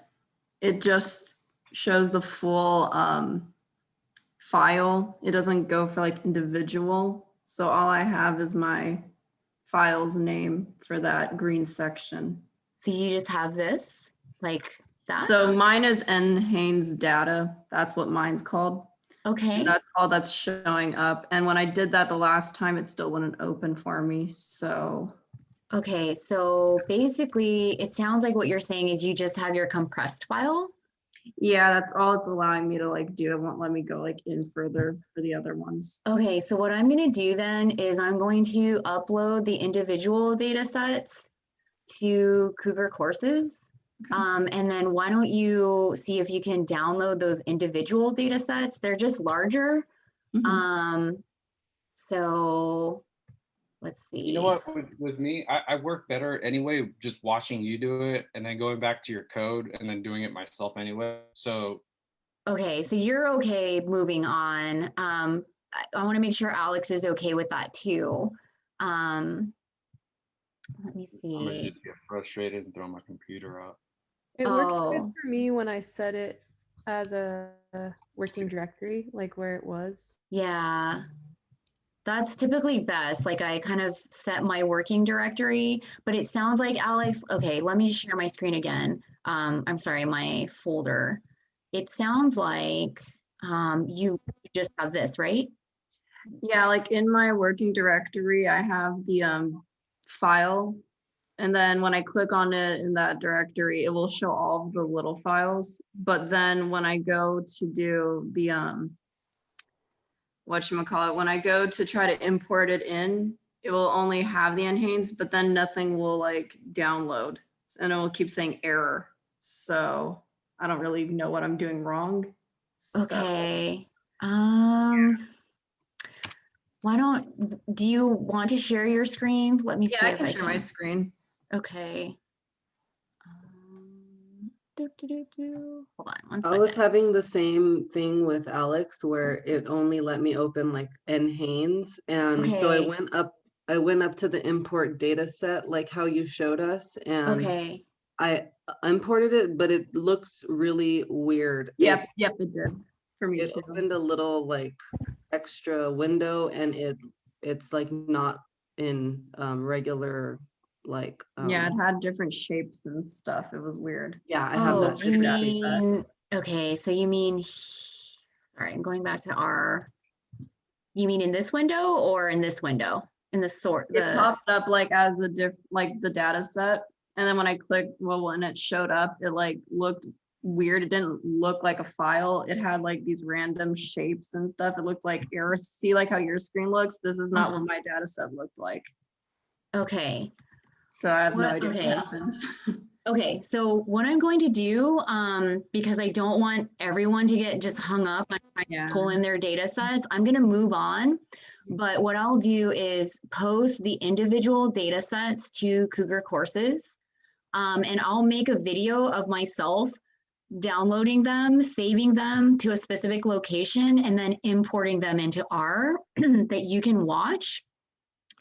it just shows the full file. It doesn't go for like individual. So all I have is my file's name for that green section. So you just have this like that? So mine is N Haynes data. That's what mine's called. Okay. And that's all that's showing up. And when I did that the last time, it still wouldn't open for me. So. Okay, so basically it sounds like what you're saying is you just have your compressed file. Yeah, that's all it's allowing me to like do. It won't let me go like in further for the other ones. Okay, so what I'm going to do then is I'm going to upload the individual data sets to Cougar Courses. Okay. And then why don't you see if you can download those individual data sets? They're just larger. Mm-hmm. So let's see. You know what, with me, I work better anyway, just watching you do it and then going back to your code and then doing it myself anyway. So. Okay, so you're okay moving on. I want to make sure Alex is okay with that too. Let me see. I'm gonna just get frustrated and throw my computer up. It works good for me when I set it as a working directory, like where it was. Yeah. That's typically best. Like I kind of set my working directory, but it sounds like Alex, okay, let me share my screen again. I'm sorry, my folder. It sounds like you just have this, right? Yeah, like in my working directory, I have the file. And then when I click on it in that directory, it will show all of the little files. But then when I go to do the whatchamacallit, when I go to try to import it in, it will only have the NHANES, but then nothing will like download. And it will keep saying error. So I don't really know what I'm doing wrong. Okay. Do you want to share your screen? Let me see I if can I share my screen. Okay. Hold on one second. I was having the same thing with Alex where it only let me open like NHANES. And so I went up to the import data set, like how you showed us. And I imported it, but it looks really weird. Yep, it did. For me it too. Opened a little like extra window and it's like not in regular like yeah, it had different shapes and stuff. It was weird. Yeah, I have that. You mean okay, so you mean sorry, I'm going back to you mean in this window or in this window? In the sort it popped up like as a like the data set. And then when I clicked, when it showed up, it like looked weird. It didn't look like a file. It had like these random shapes and stuff. It looked like errors. See like how your screen looks? This is not what my data set looked like. Okay. So I have no idea what happened. Okay, so what I'm going to do, because I don't want everyone to get just hung up on trying to pull in their data sets, I'm going to move on. But what I'll do is post the individual data sets to Cougar Courses, and I'll make a video of myself downloading them, saving them to a specific location, and then importing them into R that you can watch.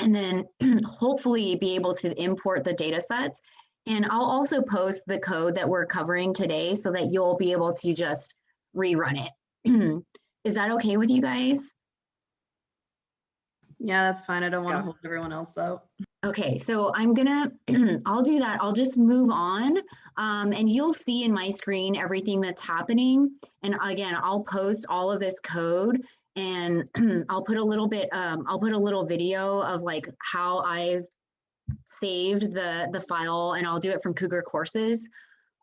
And then hopefully be able to import the data sets. And I'll also post the code that we're covering today so that you'll be able to just rerun it. Is that okay with you guys? Yeah, that's fine. I don't want to hold everyone else up. Okay, so I'm gonna, I'll do that. I'll just move on and you'll see in my screen everything that's happening. And again, I'll post all of this code and I'll put a little bit, I'll put a little video of like how I've saved the file, and I'll do it from Cougar Courses.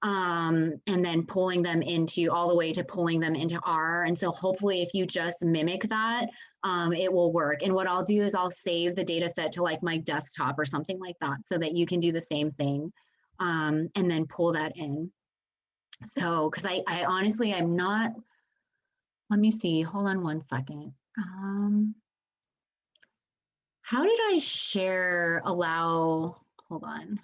and then pulling them into all the way to pulling them into R. And so hopefully if you just mimic that, it will work. And what I'll do is I'll save the data set to like my desktop or something like that so that you can do the same thing, and then pull that in. So, because I honestly, I'm not, let me see, hold on one second. How did I share, hold on.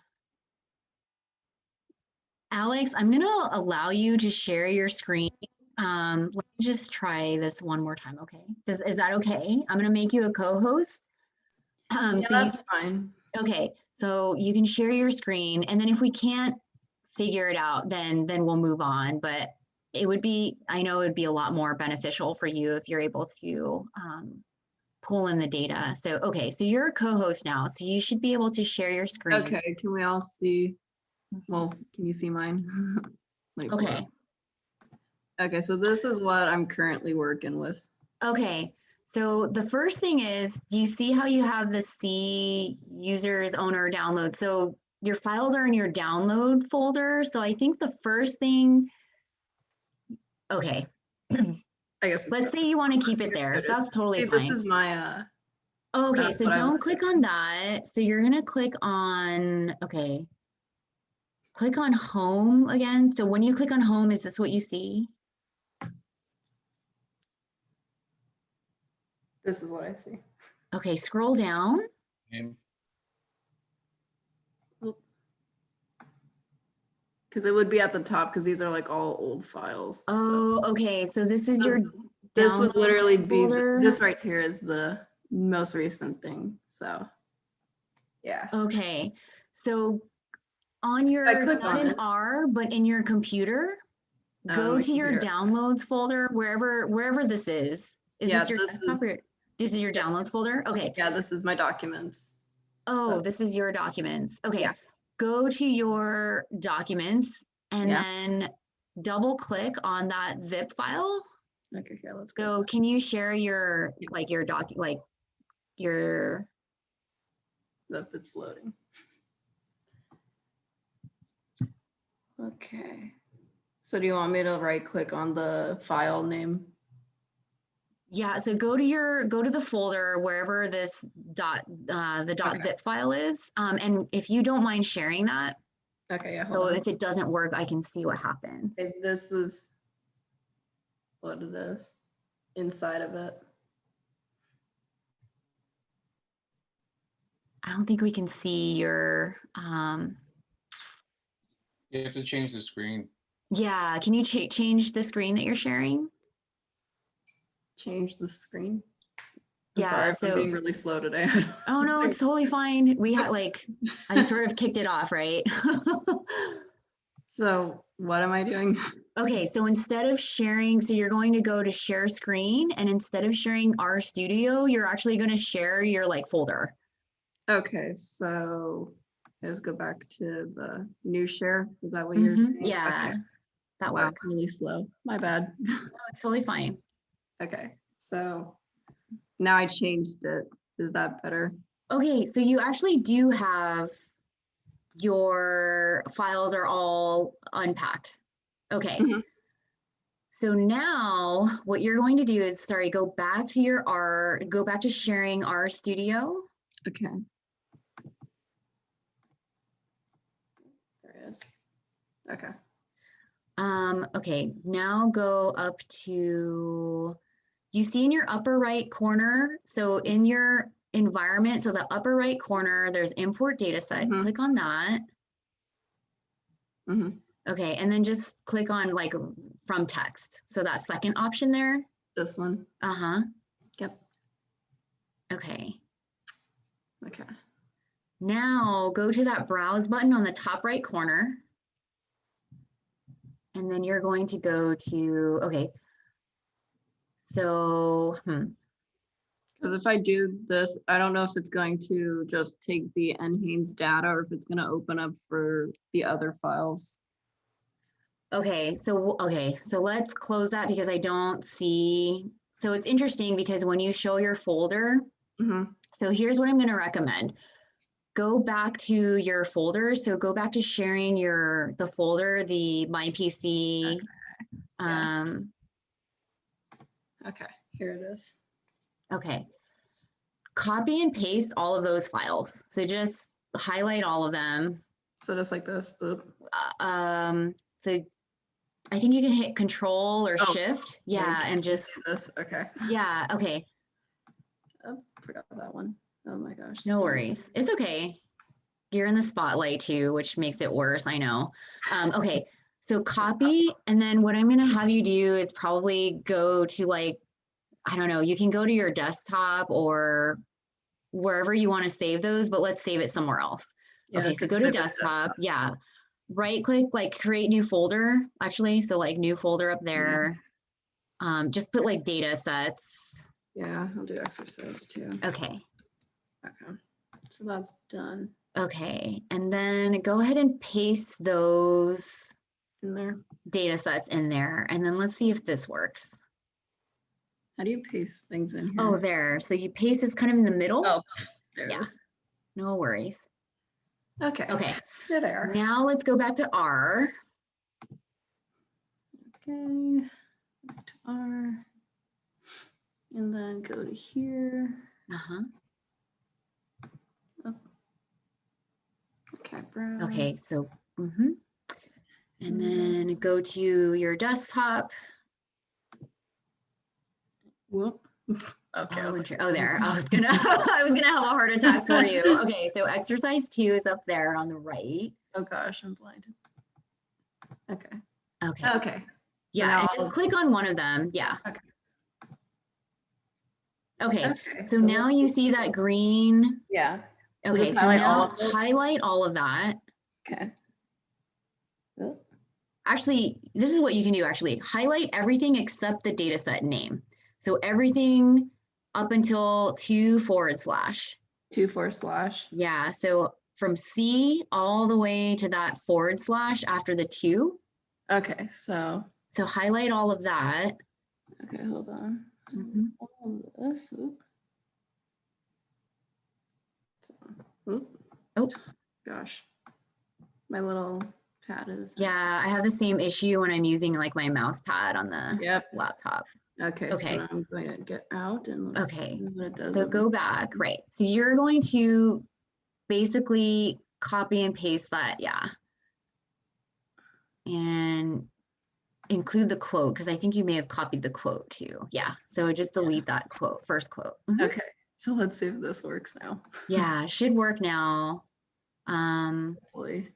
Alex, I'm gonna allow you to share your screen. Let me just try this one more time, okay? Is that okay? I'm gonna make you a co-host. Yeah, So that's fine. okay, so you can share your screen, and then if we can't figure it out, then we'll move on. But it would be, I know it would be a lot more beneficial for you if you're able to pull in the data. So, okay, so you're a co-host now, so you should be able to share your screen. Okay, can we all see? Well, can you see mine? Okay. Okay, so this is what I'm currently working with. Okay, so the first thing is, do you see how you have the C users, owner, download? So your files are in your download folder. So I think the first thing, okay. I guess Let's say you want to keep it there. That's totally fine. This is my okay, so don't click on that. So you're gonna click on, okay. Click on home again. So when you click on home, is this what you see? This is what I see. Okay, scroll down. Because it would be at the top because these are like all old files. Oh, so. Okay. So this is your this would literally folder. be this right here is the most recent thing. So yeah. Okay. So on your not in R, but in your computer, go to your downloads folder, wherever this is. Is this your desktop or this is your downloads folder? Okay. Yeah, this is my documents. Oh, this is your documents. Okay. Yeah. Go to your documents and then double click on that zip file. Okay, here, let's go. So can you share your your it's loading. Okay. So do you want me to right click on the file name? Yeah, so go to the folder wherever this .zip file is. And if you don't mind sharing that. Okay, yeah. So if it doesn't work, I can see what happens. Okay, this is what it is inside of it. I don't think we can see your You have to change the screen. Yeah, can you change the screen that you're sharing? Change the screen? Yeah, sorry, I'm being really slow today. Oh no, it's totally fine. We had I sort of kicked it off, right? So what am I doing? Okay, so instead of sharing, so you're going to go to share screen, and instead of sharing RStudio, you're actually going to share your folder. Okay, so let's go back to the new share. Is that what you're saying? Yeah, okay. That works. Really slow. My bad. No, it's totally fine. Okay, so now I changed it. Is that better? Okay, so you actually do have your files are all unpacked. Okay. So now what you're going to do is, go back to your go back to sharing RStudio. Okay. There it is. Okay. Okay, now go up to, you see in your upper right corner, so in your environment, so the upper right corner, there's import dataset. Click on that. Okay, and then just click on from text. So that second option there. This one? Yep. Okay. Okay. Now go to that browse button on the top right corner. And then you're going to go to, okay. So, Because if I do this, I don't know if it's going to just take the NHANES data or if it's going to open up for the other files. Okay, so let's close that because I don't see, so it's interesting because when you show your folder, so here's what I'm going to recommend. go back to your folder. So go back to sharing the folder, the My PC. Okay. Yeah. Um, Okay, here it is. okay. Copy and paste all of those files. So just highlight all of them. So just like this. Oop. So I think you can hit Control or Oh, Shift. Yeah, Yeah, can and you just, see this. Okay. yeah, okay. Oh, forgot that one. Oh my gosh. No so- worries. It's okay. You're in the spotlight too, which makes it worse, I know. Okay, so copy, and then what I'm gonna have you do is probably go to like, I don't know, you can go to your desktop or wherever you wanna save those, but let's save it somewhere else. Yeah, Okay, so okay, go to save it desktop, yeah. Right click, like create new folder, actually, so like new folder up there. Just put like data sets. Yeah, I'll do exercise too. Okay. Okay. So that's done Okay, and then go ahead and paste those in there. data sets in there, and then let's see if this works. How do you paste things in here? Oh, there. So you paste is kind of in the middle. Oh, there Yeah. it is. No worries. Okay. Okay, There they are. now let's go back to R. Okay. Back to R. And then go to here. Uh-huh. Okay, browse. Okay, so, and then go to your desktop. Whoop. Okay. I Oh, was like, oh, there. I was gonna I was gonna have a heart attack for you. Okay, so exercise 2 is up there on the right. oh gosh, I'm blinded. Okay. Okay. Okay. So Yeah, now and I'll- just click on one of them. Yeah. Okay. Okay. Okay. So now you see that green. Yeah. So Okay, just so highlight all now of it? highlight all of that. Okay. Oh, Actually, this is what you can do actually. Highlight everything except the dataset name. So everything up until 2 /. 2//. Yeah, so from C all the way to that / after the 2. Okay, so So highlight all of that. okay, hold on. Mhm. All of this. Oop. So, oop. Oh. Gosh. My little pad is. Yeah, I have the same issue when I'm using like my mouse pad on the Yep. laptop. Okay. Okay. So now I'm going to get out and let's Okay, see what it does. so over go back, right. So you're going to basically copy and paste that, yeah. And include the quote, because I think you may have copied the quote too. Yeah, so just delete that quote, first quote. Mhm. Okay, so let's see if this works now. Yeah, should work now. Hopefully.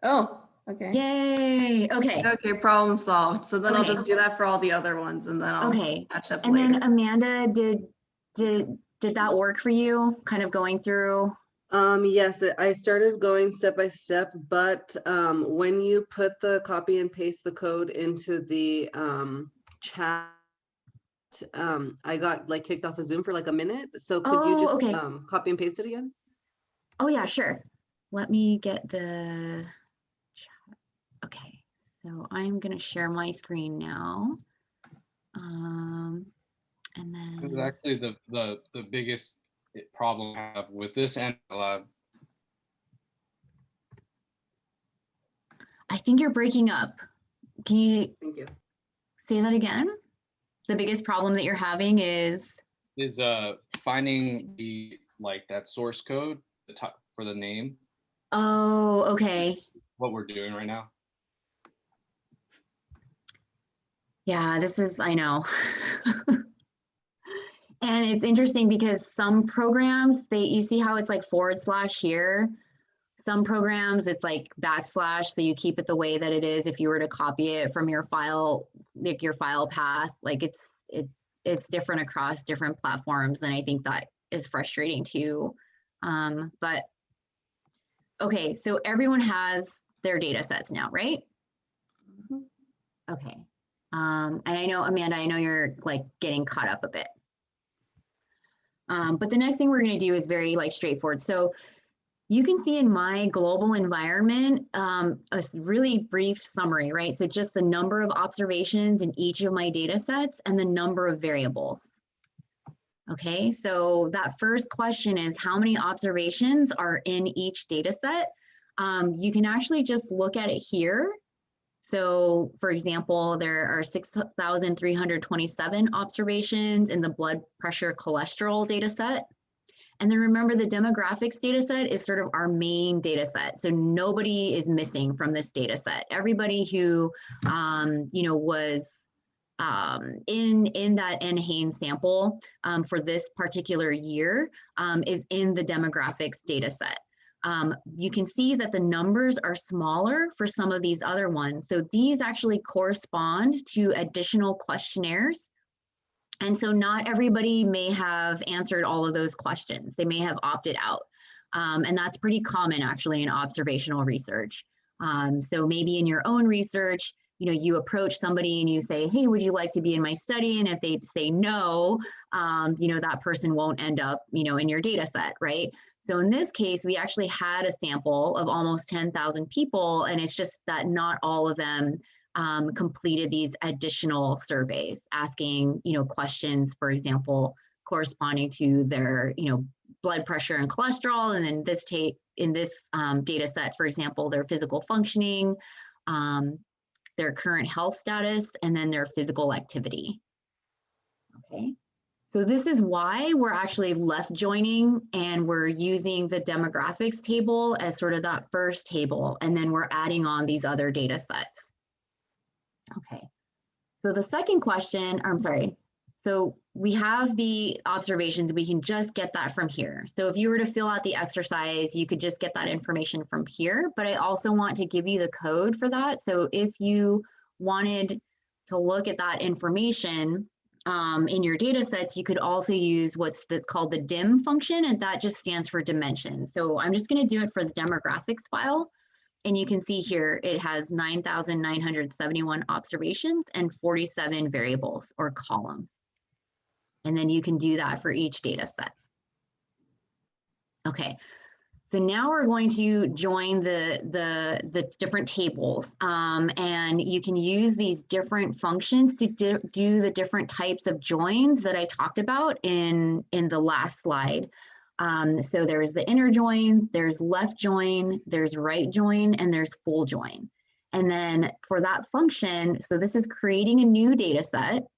Oh, okay. Yay, okay. Okay, problem solved. So then I'll Okay. just do that for all the other ones and then I'll Okay, catch up and later. then Amanda, did that work for you? Kind of going through? Yes, I started going step by step, but when you put the copy and paste the code into the chat, I got like kicked off of Zoom for like a minute. So could you just okay. copy and paste it again? Oh yeah, sure. Let me get the chat. Okay, so I'm gonna share my screen now. And This is then actually the biggest problem I have with this ANOVA. I think you're breaking up. Can you Thank you. say that again? The biggest problem that you're having is Finding the that source code for the name. oh, okay. What we're doing right now. Yeah, this is, I know. And it's interesting because some programs, you see how it's like / here. Some programs it's like /, so you keep it the way that it is. If you were to copy it from your file, like your file path, like it's different across different platforms, and I think that is frustrating too. But okay, so everyone has their data sets now, right? Mhm. Okay. And I know, Amanda, I know you're like getting caught up a bit. But the next thing we're going to do is very straightforward. So you can see in my global environment, a really brief summary, right? So just the number of observations in each of my data sets and the number of variables. Okay, so that first question is how many observations are in each data set? You can actually just look at it here. So for example, there are 6,327 observations in the blood pressure cholesterol data set. And then remember, the demographics data set is sort of our main data set. So nobody is missing from this data set. Everybody who was in that NHANES sample for this particular year is in the demographics data set. You can see that the numbers are smaller for some of these other ones. So these actually correspond to additional questionnaires. And so not everybody may have answered all of those questions. They may have opted out. And that's pretty common actually in observational research. So maybe in your own research, you approach somebody and you say, hey, would you like to be in my study? And if they say no, that person won't end up, in your data set, right? So in this case, we actually had a sample of almost 10,000 people, and it's just that not all of them completed these additional surveys asking, questions, for example, corresponding to their, blood pressure and cholesterol. And then in this data set, for example, their physical functioning, their current health status, and then their physical activity. Okay, so this is why we're actually left joining and we're using the demographics table as sort of that first table, and then we're adding on these other data sets. Okay, so the second question, so we have the observations, we can just get that from here. So if you were to fill out the exercise, you could just get that information from here, but I also want to give you the code for that. So if you wanted to look at that information in your data sets, you could also use what's called the dim function, and that just stands for dimensions. So I'm just going to do it for the demographics file. And you can see here, it has 9,971 observations and 47 variables or columns. And then you can do that for each data set. Okay, so now we're going to join the different tables, and you can use these different functions to do the different types of joins that I talked about in the last slide. So there's the inner join, there's left join, there's right join, and there's full join. And then for that function, so this is creating a new data set.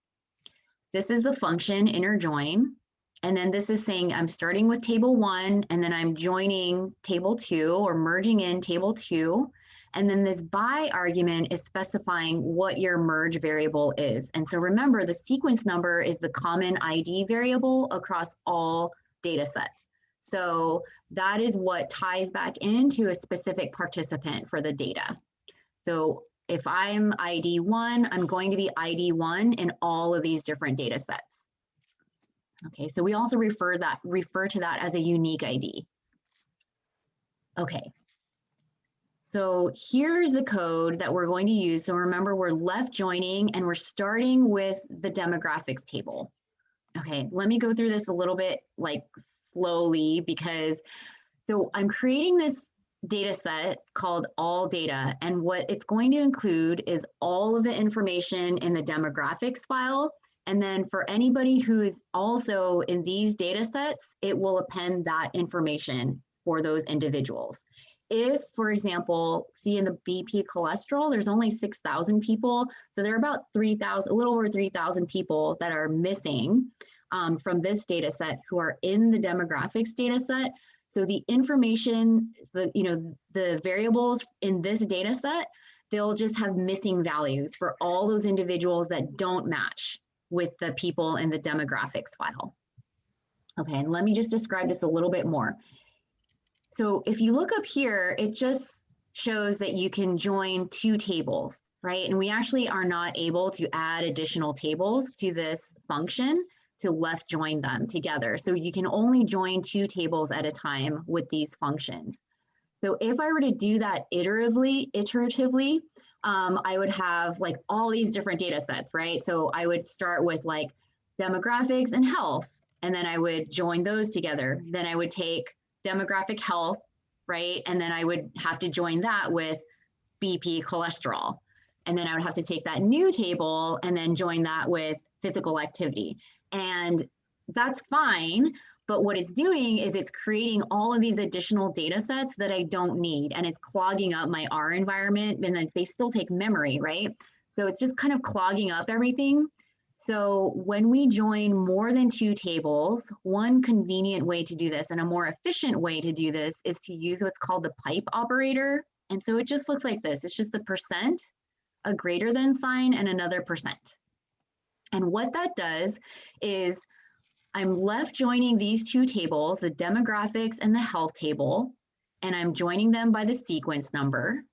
This is the function inner join. And then this is saying I'm starting with table 1, and then I'm joining table 2 or merging in table 2. And then this by argument is specifying what your merge variable is. And so remember, the sequence number is the common ID variable across all data sets. So that is what ties back into a specific participant for the data. So if I'm ID 1, I'm going to be ID 1 in all of these different data sets. Okay, so we also refer to that as a unique ID. Okay, so here's the code that we're going to use. So remember, we're left joining and we're starting with the demographics table. Okay, let me go through this a little bit slowly because, so I'm creating this data set called all data, and what it's going to include is all of the information in the demographics file. And then for anybody who is also in these data sets, it will append that information for those individuals. If, for example, see in the BP cholesterol, there's only 6,000 people. So there are about 3,000, a little over 3,000 people that are missing from this data set who are in the demographics data set. So the information, the variables in this data set, they'll just have missing values for all those individuals that don't match with the people in the demographics file. Okay, and let me just describe this a little bit more. So if you look up here, it just shows that you can join 2 tables, right? And we actually are not able to add additional tables to this function to left join them together. So you can only join 2 tables at a time with these functions. So if I were to do that iteratively, I would have all these different data sets, right? So I would start with demographics and health, and then I would join those together. Then I would take demographic health, right? And then I would have to join that with BP cholesterol. And then I would have to take that new table and then join that with physical activity. And that's fine. But what it's doing is it's creating all of these additional data sets that I don't need, and it's clogging up my R environment, and then they still take memory, right? So it's just kind of clogging up everything. So when we join more than 2 tables, one convenient way to do this and a more efficient way to do this is to use what's called the pipe operator. And so it just looks like this. It's just the percent, a greater than sign, and another percent. And what that does is I'm left joining these 2 tables, the demographics and the health table, and I'm joining them by the sequence number.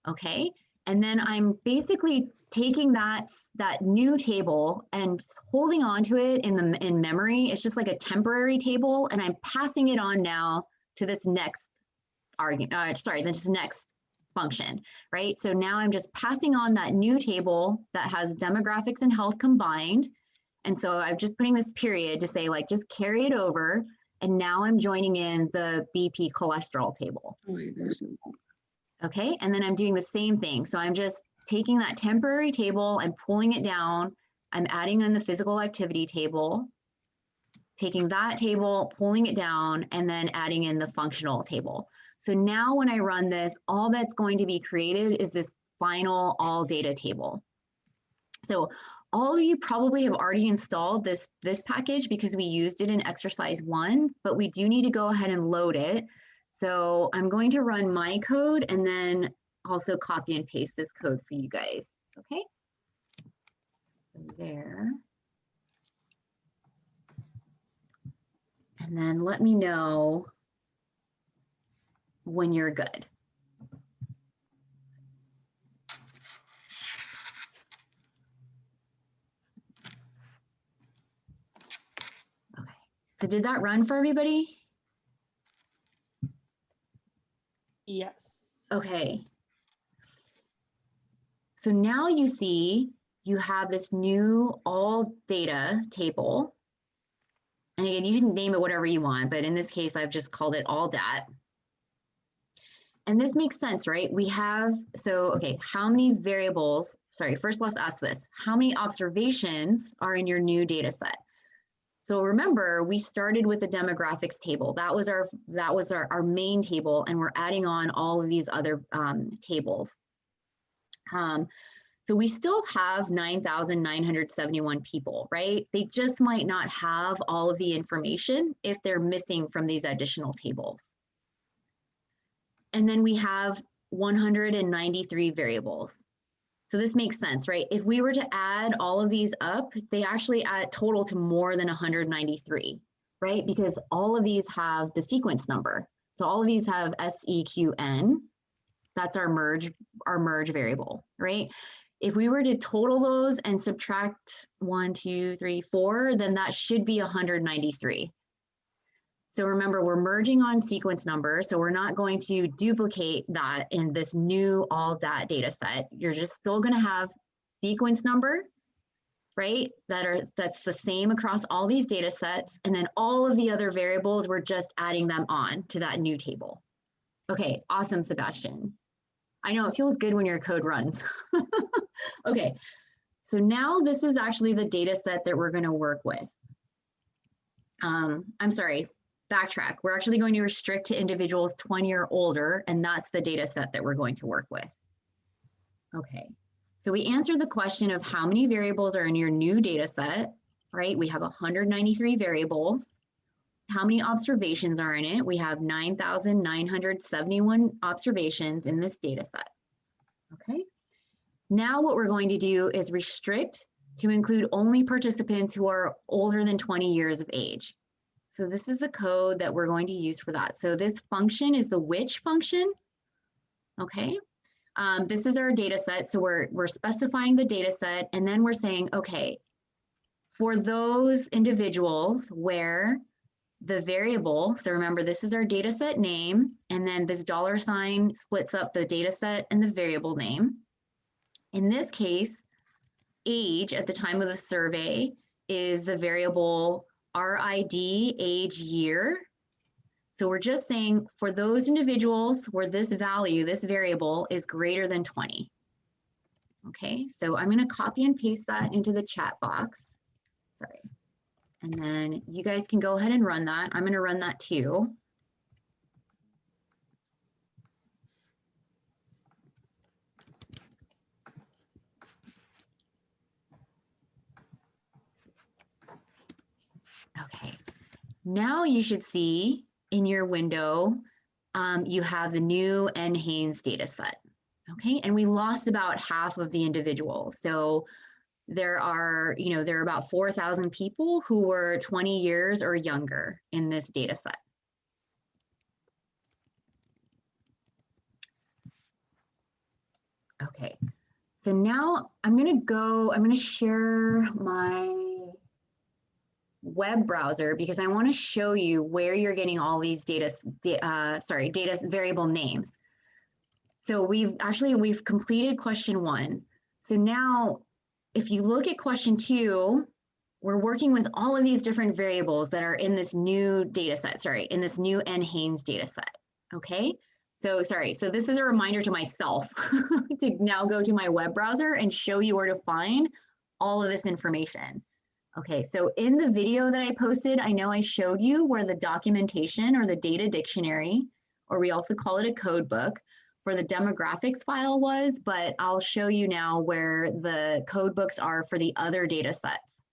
Okay, and then I'm basically taking that new table and holding on to it in memory. It's just like a temporary table, and I'm passing it on now to this next this next function, right? So now I'm just passing on that new table that has demographics and health combined. And so I'm just putting this period to say, like, just carry it over. And now I'm joining in the BP cholesterol table. Okay, and then I'm doing the same thing. So I'm just taking that temporary table and pulling it down. I'm adding in the physical activity table, taking that table, pulling it down, and then adding in the functional table. So now when I run this, all that's going to be created is this final all data table. So all of you probably have already installed this package because we used it in exercise 1, but we do need to go ahead and load it. So I'm going to run my code and then also copy and paste this code for you guys, okay? So there. And then let me know when you're good. Okay, so did that run for everybody? Yes. Okay. So now you see you have this new all data table. And again, you can name it whatever you want, but in this case, I've just called it all dat. And this makes sense, right? We have, so, okay, how many variables, sorry, first let's ask this. How many observations are in your new data set? So remember, we started with the demographics table. That was our main table, and we're adding on all of these other tables. So we still have 9,971 people, right? They just might not have all of the information if they're missing from these additional tables. And then we have 193 variables. So this makes sense, right? If we were to add all of these up, they actually add total to more than 193, right? Because all of these have the sequence number. So all of these have SEQN. That's our merge variable, right? If we were to total those and subtract 1, 2, 3, 4, then that should be 193. So remember, we're merging on sequence number, so we're not going to duplicate that in this new all dat data set. You're just still going to have sequence number, right? That's the same across all these data sets, and then all of the other variables, we're just adding them on to that new table. Okay, awesome, Sebastian. I know it feels good when your code runs. Okay, so now this is actually the data set that we're going to work with. I'm sorry. Backtrack. We're actually going to restrict to individuals 20 or older, and that's the data set that we're going to work with. Okay, so we answered the question of how many variables are in your new data set, right? We have 193 variables. How many observations are in it? We have 9,971 observations in this data set. Okay, now what we're going to do is restrict to include only participants who are older than 20 years of age. So this is the code that we're going to use for that. So this function is the which function. Okay, this is our data set. So we're specifying the data set, and then we're saying, okay, for those individuals where the variable, so remember this is our data set name, and then this $ splits up the data set and the variable name. In this case, age at the time of the survey is the variable RID age year. So we're just saying for those individuals where this value, this variable is greater than 20. Okay, so I'm going to copy and paste that into the chat box. Sorry. And then you guys can go ahead and run that. I'm going to run that too. Okay, now you should see in your window, you have the new NHANES data set. Okay, and we lost about half of the individuals. So there are about 4,000 people who were 20 years or younger in this data set. Okay, so now I'm going to share my web browser because I want to show you where you're getting all these data variable names. So we've completed question 1. So now if you look at question 2, we're working with all of these different variables that are in this new data set, in this new NHANES data set, okay? So this is a reminder to myself to now go to my web browser and show you where to find all of this information. Okay, so in the video that I posted, I know I showed you where the documentation or the data dictionary, or we also call it a code book, for the demographics file was, but I'll show you now where the code books are for the other data sets.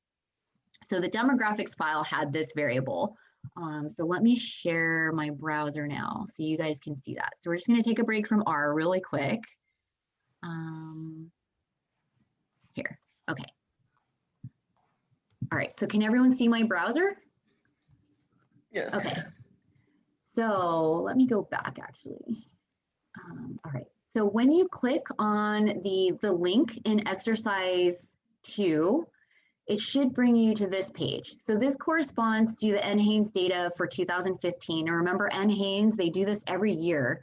So the demographics file had this variable. So let me share my browser now so you guys can see that. So we're just going to take a break from R really quick. Here, okay. All right, so can everyone see my browser? Yes. Okay, so let me go back actually. All right, so when you click on the link in exercise 2, it should bring you to this page. So this corresponds to the NHANES data for 2015. And remember, NHANES, they do this every year.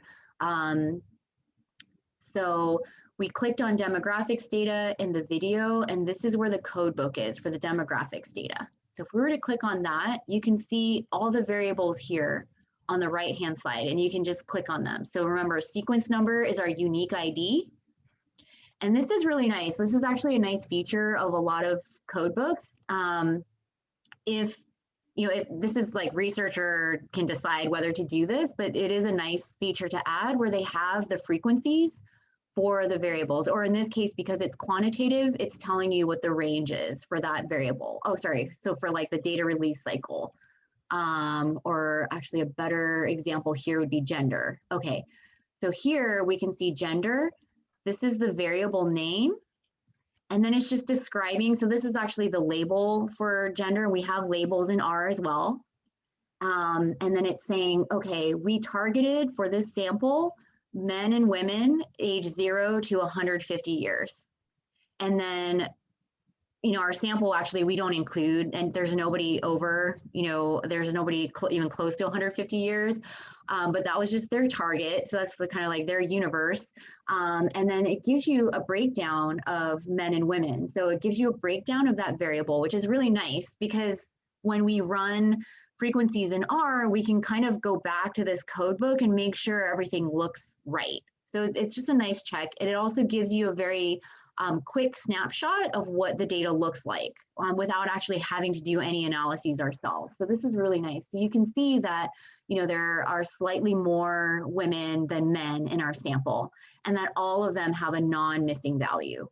So we clicked on demographics data in the video, and this is where the code book is for the demographics data. So if we were to click on that, you can see all the variables here on the right-hand side, and you can just click on them. So remember, sequence number is our unique ID. And this is really nice. This is actually a nice feature of a lot of code books. If this is like researcher can decide whether to do this, but it is a nice feature to add where they have the frequencies for the variables, or in this case, because it's quantitative, it's telling you what the range is for that variable. Oh, sorry. So for like the data release cycle, or actually a better example here would be gender. Okay, so here we can see gender. This is the variable name, and then it's just describing. So this is actually the label for gender. We have labels in R as well. And then it's saying, okay, we targeted for this sample, men and women age 0 to 150 years. And then, our sample actually, we don't include, and there's nobody over, there's nobody even close to 150 years. But that was just their target. So that's the kind of like their universe. And then it gives you a breakdown of men and women. So it gives you a breakdown of that variable, which is really nice because when we run frequencies in R, we can kind of go back to this code book and make sure everything looks right. So it's just a nice check. And it also gives you a very quick snapshot of what the data looks like without actually having to do any analyses ourselves. So this is really nice. So you can see that, there are slightly more women than men in our sample, and that all of them have a non-missing value.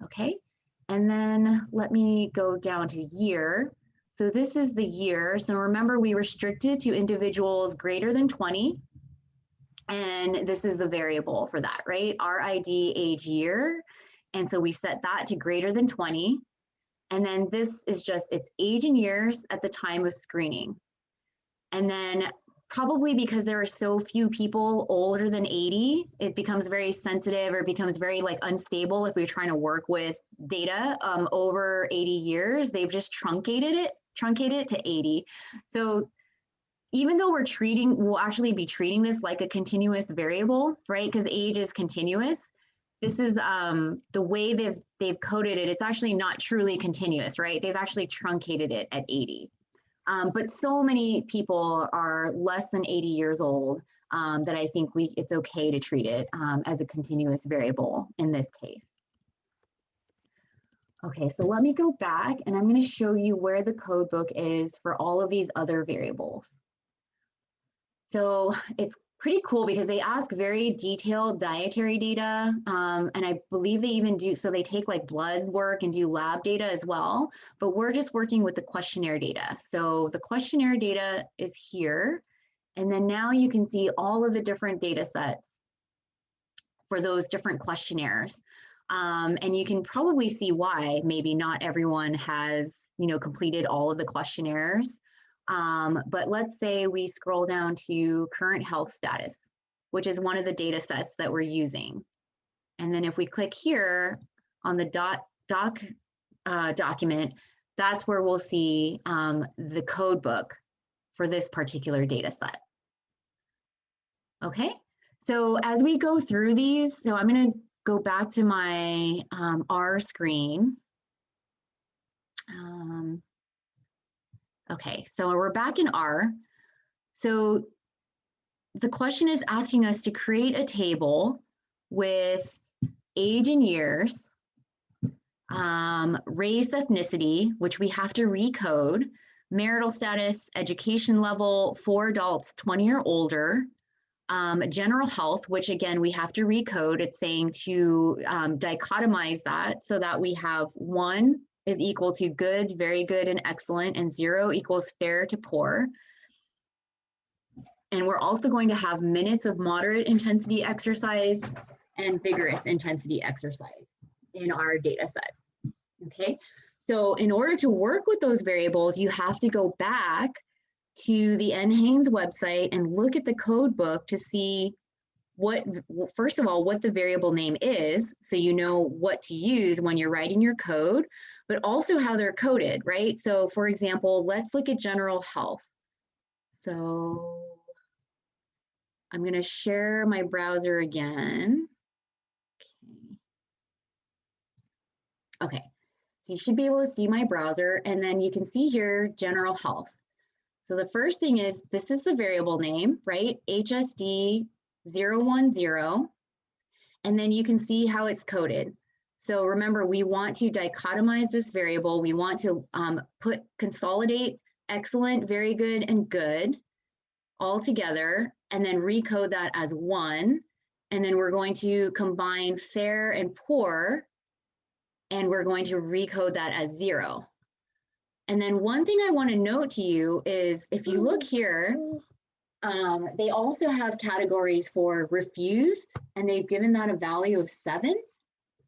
Okay, and then let me go down to year. So this is the year. So remember, we restricted to individuals greater than 20. And this is the variable for that, right? RID age year. And so we set that to greater than 20. And then this is just its age in years at the time of screening. And then probably because there are so few people older than 80, it becomes very sensitive, or it becomes very unstable if we're trying to work with data over 80 years. They've just truncated it to 80. So even though we'll actually be treating this like a continuous variable, right? Because age is continuous. This is the way they've coded it. It's actually not truly continuous, right? They've actually truncated it at 80. But so many people are less than 80 years old that I think it's okay to treat it as a continuous variable in this case. Okay, so let me go back and I'm going to show you where the code book is for all of these other variables. So it's pretty cool because they ask very detailed dietary data. And I believe they even do, so they take like blood work and do lab data as well, but we're just working with the questionnaire data. So the questionnaire data is here. And then now you can see all of the different data sets for those different questionnaires. And you can probably see why maybe not everyone has, completed all of the questionnaires. But let's say we scroll down to current health status, which is one of the data sets that we're using. And then if we click here on the document, that's where we'll see the code book for this particular data set. Okay, so as we go through these, so I'm going to go back to my R screen. Okay, so we're back in R. So the question is asking us to create a table with age and years, race, ethnicity, which we have to recode, marital status, education level for adults 20 or older, general health, which again, we have to recode. It's saying to dichotomize that so that we have 1 is equal to good, very good, and excellent, and 0 equals fair to poor. And we're also going to have minutes of moderate intensity exercise and vigorous intensity exercise in our data set. Okay, so in order to work with those variables, you have to go back to the NHANES website and look at the code book to see what, first of all, what the variable name is, so you know what to use when you're writing your code, but also how they're coded, right? So for example, let's look at general health. So I'm going to share my browser again. Okay, so you should be able to see my browser, and then you can see here general health. So the first thing is, this is the variable name, right? HSD 010, and then you can see how it's coded. So remember, we want to dichotomize this variable. We want to consolidate excellent, very good, and good all together, and then recode that as 1. And then we're going to combine fair and poor, and we're going to recode that as 0. And then one thing I want to note to you is if you look here, they also have categories for refused, and they've given that a value of 7,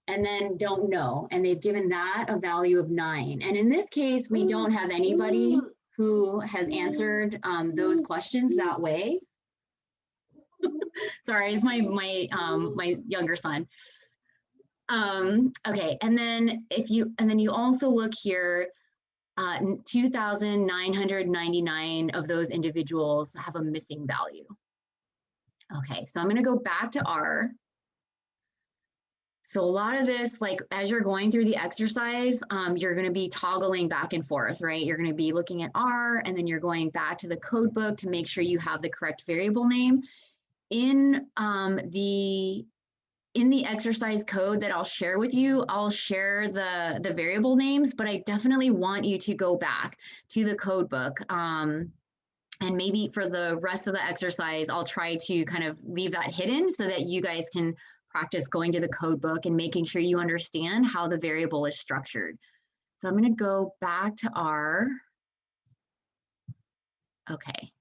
and then don't know, and they've given that a value of 9. And in this case, we don't have anybody who has answered those questions that way. Sorry, it's my younger son. Okay, and then you also look here. 2,999 of those individuals have a missing value. Okay, so I'm going to go back to R. So a lot of this, like as you're going through the exercise, you're going to be toggling back and forth, right? You're going to be looking at R, and then you're going back to the code book to make sure you have the correct variable name. In the exercise code that I'll share with you, I'll share the variable names, but I definitely want you to go back to the code book. And maybe for the rest of the exercise, I'll try to kind of leave that hidden so that you guys can practice going to the code book and making sure you understand how the variable is structured. So I'm going to go back to R. Okay.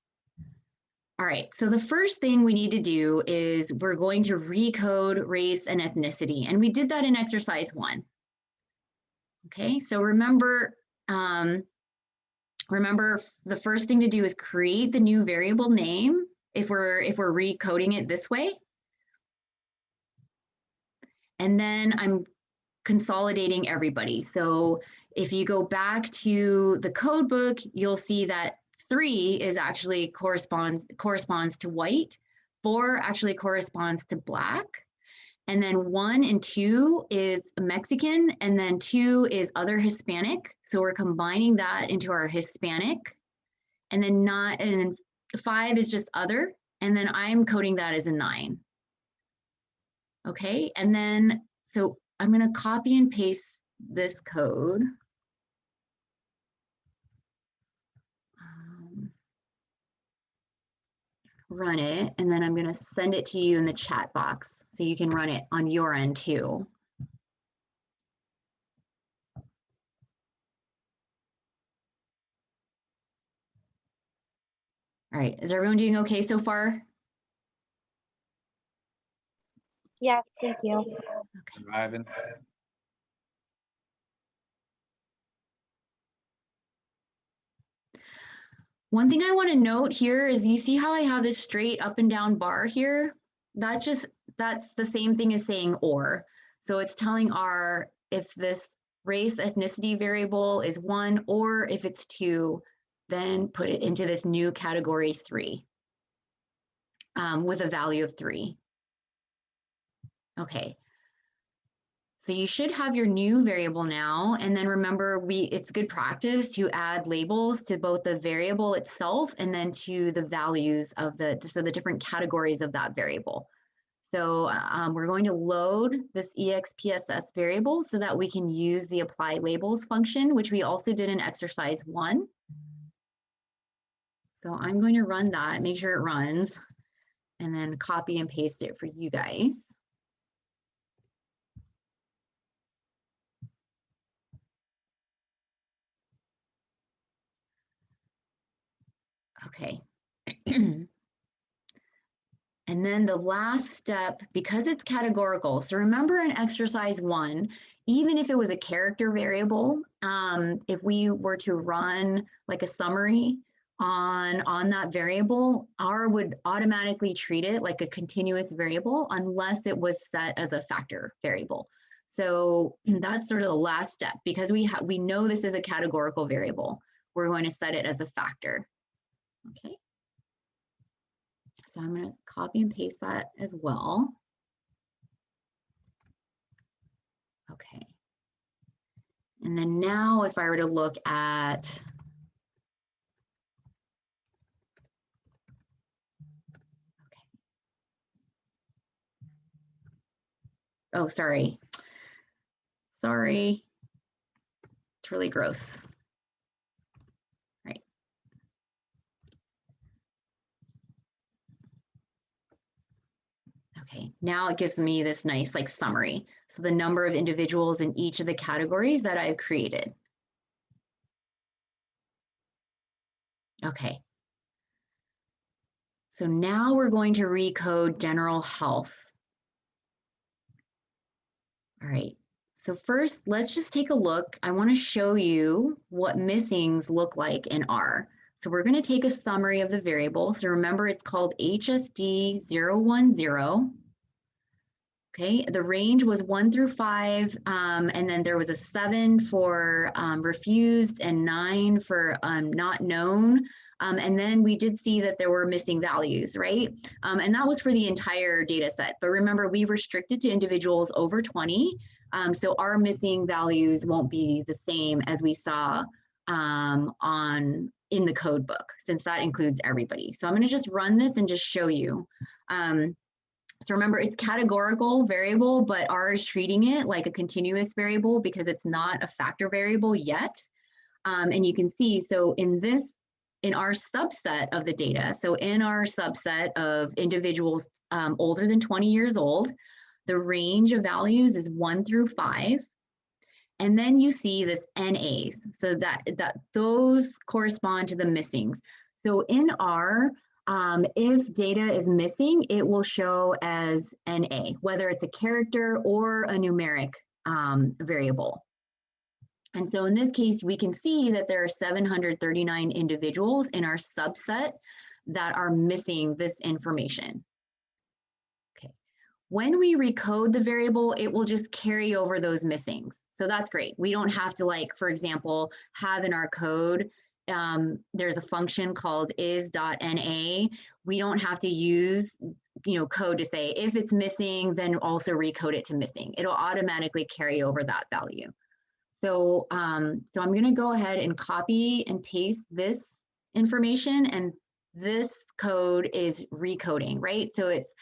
All right, so the first thing we need to do is we're going to recode race and ethnicity, and we did that in exercise 1. Okay, so remember the first thing to do is create the new variable name if we're recoding it this way. And then I'm consolidating everybody. So if you go back to the code book, you'll see that 3 is actually corresponds to white, 4 actually corresponds to black, and then 1 and 2 is Mexican, and then 2 is other Hispanic. So we're combining that into our Hispanic, and then 5 is just other, and then I'm coding that as a 9. Okay, and then so I'm going to copy and paste this code. Run it, and then I'm going to send it to you in the chat box so you can run it on your end too. All right, is everyone doing okay so far? Yes, thank you. Okay. Ivan. One thing I want to note here is you see how I have this straight up and down bar here? That's the same thing as saying or. So it's telling R if this race ethnicity variable is 1, or if it's 2, then put it into this new category 3 with a value of 3. Okay. So you should have your new variable now, and then remember, it's good practice to add labels to both the variable itself and then to the values of the different categories of that variable. So we're going to load this EXPSS variable so that we can use the apply labels function, which we also did in exercise 1. So I'm going to run that, make sure it runs, and then copy and paste it for you guys. Okay. And then the last step, because it's categorical, so remember in exercise 1, even if it was a character variable, if we were to run like a summary on that variable, R would automatically treat it like a continuous variable unless it was set as a factor variable. So that's sort of the last step, because we know this is a categorical variable. We're going to set it as a factor. Okay. So I'm going to copy and paste that as well. Okay. And then now if I were to look at oh, sorry. Sorry. It's really gross. Right. Okay, now it gives me this nice like summary. So the number of individuals in each of the categories that I've created. Okay. So now we're going to recode general health. All right. So first, let's just take a look. I want to show you what missings look like in R. So we're going to take a summary of the variable. So remember, it's called HSD010. Okay, the range was 1 through 5, and then there was a 7 for refused and 9 for not known. And then we did see that there were missing values, right? And that was for the entire data set. But remember, we restricted to individuals over 20. So our missing values won't be the same as we saw in the code book, since that includes everybody. So I'm going to just run this and just show you. So remember, it's categorical variable, but R is treating it like a continuous variable because it's not a factor variable yet. And you can see, so in our subset of the data, so in our subset of individuals older than 20 years old, the range of values is 1 through 5. And then you see this NAs, so that those correspond to the missings. So in R, if data is missing, it will show as NA, whether it's a character or a numeric variable. And so in this case, we can see that there are 739 individuals in our subset that are missing this information. Okay. When we recode the variable, it will just carry over those missings. So that's great. We don't have to, like, for example, have in our code, there's a function called is.na. We don't have to use, code to say if it's missing, then also recode it to missing. It'll automatically carry over that value. So, so I'm going to go ahead and copy and paste this information, and this code is recoding, right? So it's,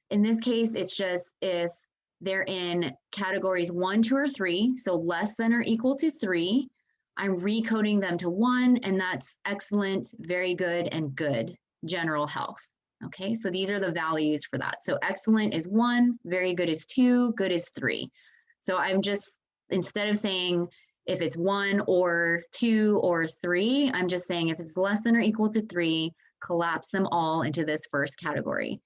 in this case, it's just if they're in categories 1, 2, or 3, so less than or equal to 3. I'm recoding them to 1, and that's excellent, very good, and good, general health. Okay, so these are the values for that. So excellent is 1, very good is 2, good is 3. So I'm just, instead of saying if it's 1 or 2 or 3, I'm just saying if it's less than or equal to 3, collapse them all into this first category.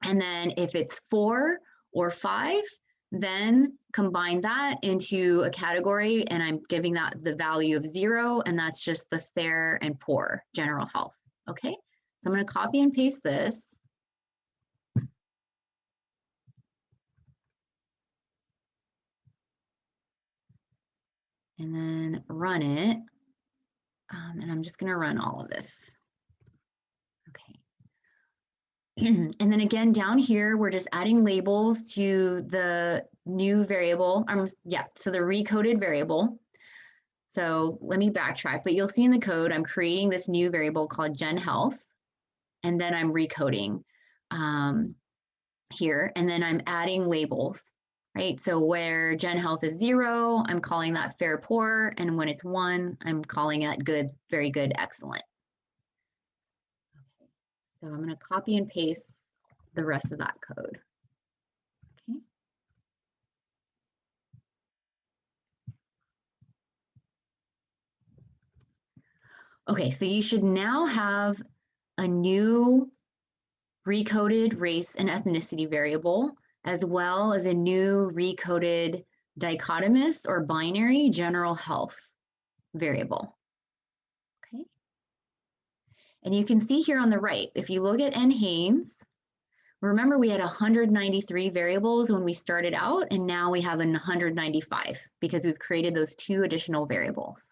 And then if it's 4 or 5, then combine that into a category, and I'm giving that the value of 0, and that's just the fair and poor general health. Okay, so I'm going to copy and paste this. And then run it. And I'm just going to run all of this. Okay. And then again, down here, we're just adding labels to the new variable. So the recoded variable. So let me backtrack, but you'll see in the code, I'm creating this new variable called gen health, and then I'm recoding here, and then I'm adding labels, right? So where gen health is 0, I'm calling that fair, poor, and when it's 1, I'm calling that good, very good, excellent. So I'm going to copy and paste the rest of that code. Okay. Okay, so you should now have a new recoded race and ethnicity variable, as well as a new recoded dichotomous or binary general health variable. Okay. And you can see here on the right, if you look at NHANES, remember we had 193 variables when we started out, and now we have 195 because we've created those 2 additional variables.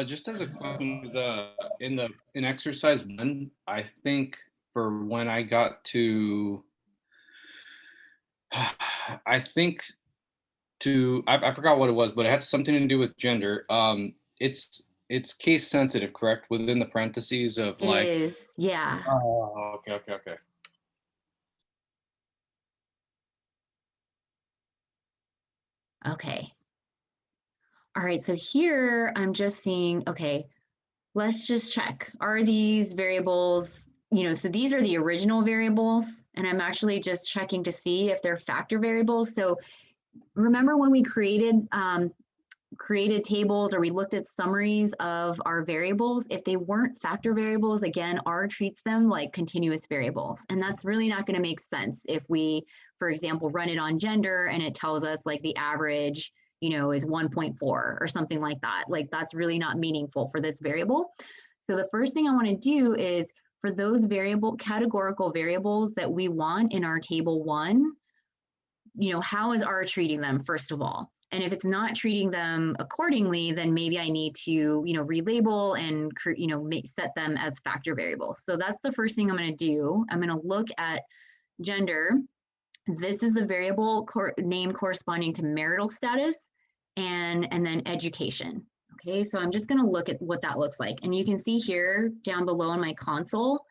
Just as a question, in exercise 1, I think for when I got to, I forgot what it was, but it had something to do with gender. It's case sensitive, correct? Within the parentheses of like. It is, yeah. Oh, okay. Okay. All right, so here I'm just seeing, okay, let's just check. Are these variables, so these are the original variables, and I'm actually just checking to see if they're factor variables. So remember when we created tables, or we looked at summaries of our variables, if they weren't factor variables, again, R treats them like continuous variables. And that's really not going to make sense if we, for example, run it on gender and it tells us like the average, is 1.4 or something like that. Like that's really not meaningful for this variable. So the first thing I want to do is for those categorical variables that we want in our table 1, how is R treating them, first of all? And if it's not treating them accordingly, then maybe I need to, relabel and, set them as factor variables. So that's the first thing I'm going to do. I'm going to look at gender. This is the variable name corresponding to marital status and then education. Okay, so I'm just going to look at what that looks like. And you can see here down below in my console,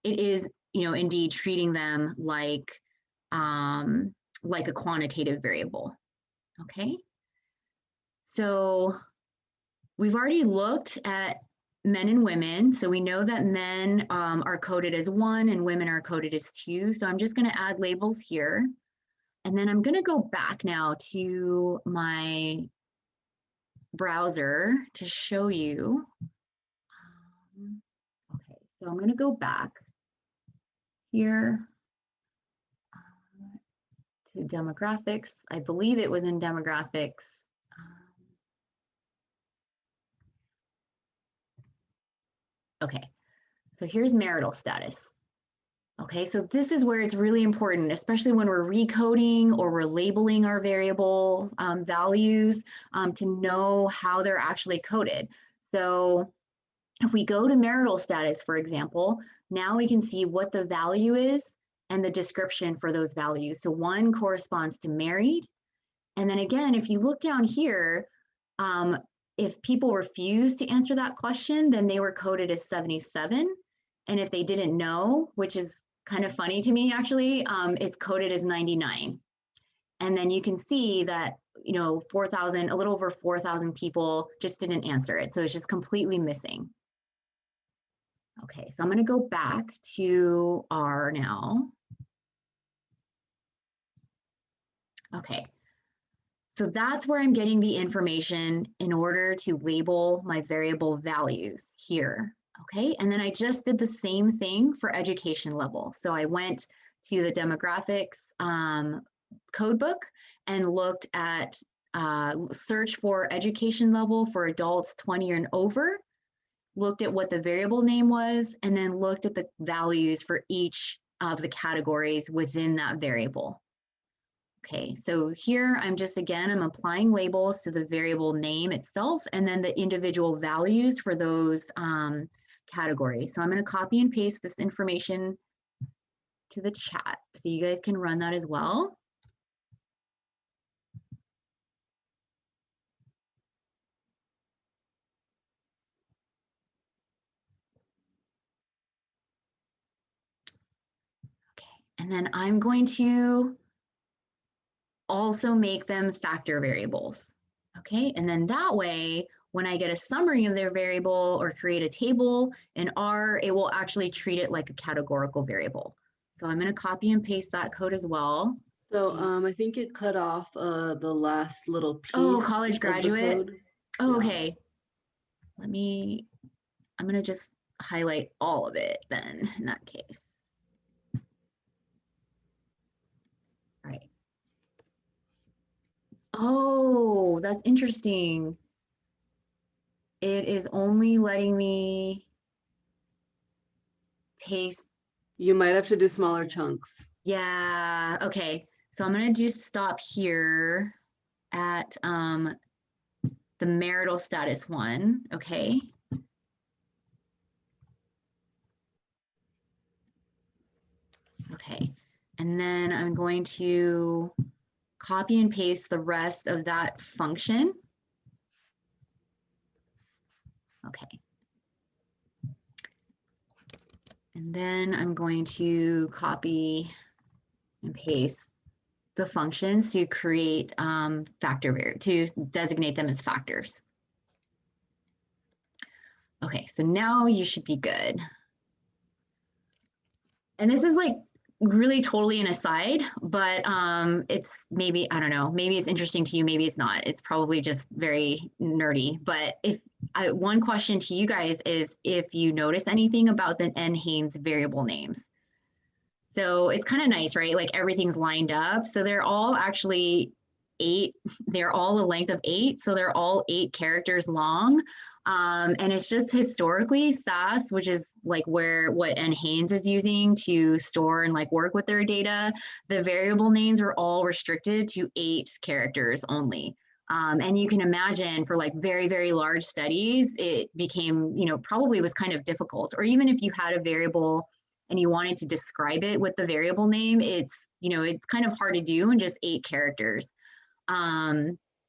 it is, indeed treating them like a quantitative variable. Okay, so we've already looked at men and women. So we know that men are coded as 1 and women are coded as 2. So I'm just going to add labels here. And then I'm going to go back now to my browser to show you. Okay, so I'm going to go back here to demographics. I believe it was in demographics. Okay, so here's marital status. Okay, so this is where it's really important, especially when we're recoding or we're labeling our variable values to know how they're actually coded. So if we go to marital status, for example, now we can see what the value is and the description for those values. So 1 corresponds to married. And then again, if you look down here, if people refuse to answer that question, then they were coded as 77. And if they didn't know, which is kind of funny to me actually. It's coded as 99. And then you can see that, you know, 4,000, a little over 4,000 people just didn't answer it. So it's just completely missing. Okay, so I'm going to go back to R now. Okay, so that's where I'm getting the information in order to label my variable values here. Okay, and then I just did the same thing for education level. So I went to the demographics codebook and looked at search for education level for adults 20 and over, looked at what the variable name was, and then looked at the values for each of the categories within that variable. Okay, so here I'm just, again, I'm applying labels to the variable name itself and then the individual values for those categories. So I'm going to copy and paste this information to the chat so you guys can run that as well. Okay, and then I'm going to also make them factor variables. Okay, and then that way, when I get a summary of their variable or create a table in R, it will actually treat it like a categorical variable. So I'm going to copy and paste that code as well. So I think it cut off the last little piece. Oh, college graduate. Of the code. Oh, Yeah. okay. I'm going to just highlight all of it then in that case. All right. Oh, that's interesting. It is only letting me paste. You might have to do smaller chunks. Yeah, okay. So I'm gonna just stop here at the marital status one, okay? Okay, and then I'm going to copy and paste the rest of that function. Okay. And then I'm going to copy and paste the functions to create to designate them as factors. Okay, so now you should be good. And this is like really totally an aside, but it's maybe, I don't know, maybe it's interesting to you, maybe it's not. It's probably just very nerdy. But one question to you guys is if you notice anything about the NHANES variable names. So it's kind of nice, right? Like everything's lined up. So they're all actually 8, they're all a length of 8. So they're all 8 characters long. And it's just historically SAS, which is like what NHANES is using to store and like work with their data. The variable names were all restricted to 8 characters only. And you can imagine for like very, very large studies, it became, you know, probably was kind of difficult. Or even if you had a variable and you wanted to describe it with the variable name, it's, you know, it's kind of hard to do in just 8 characters.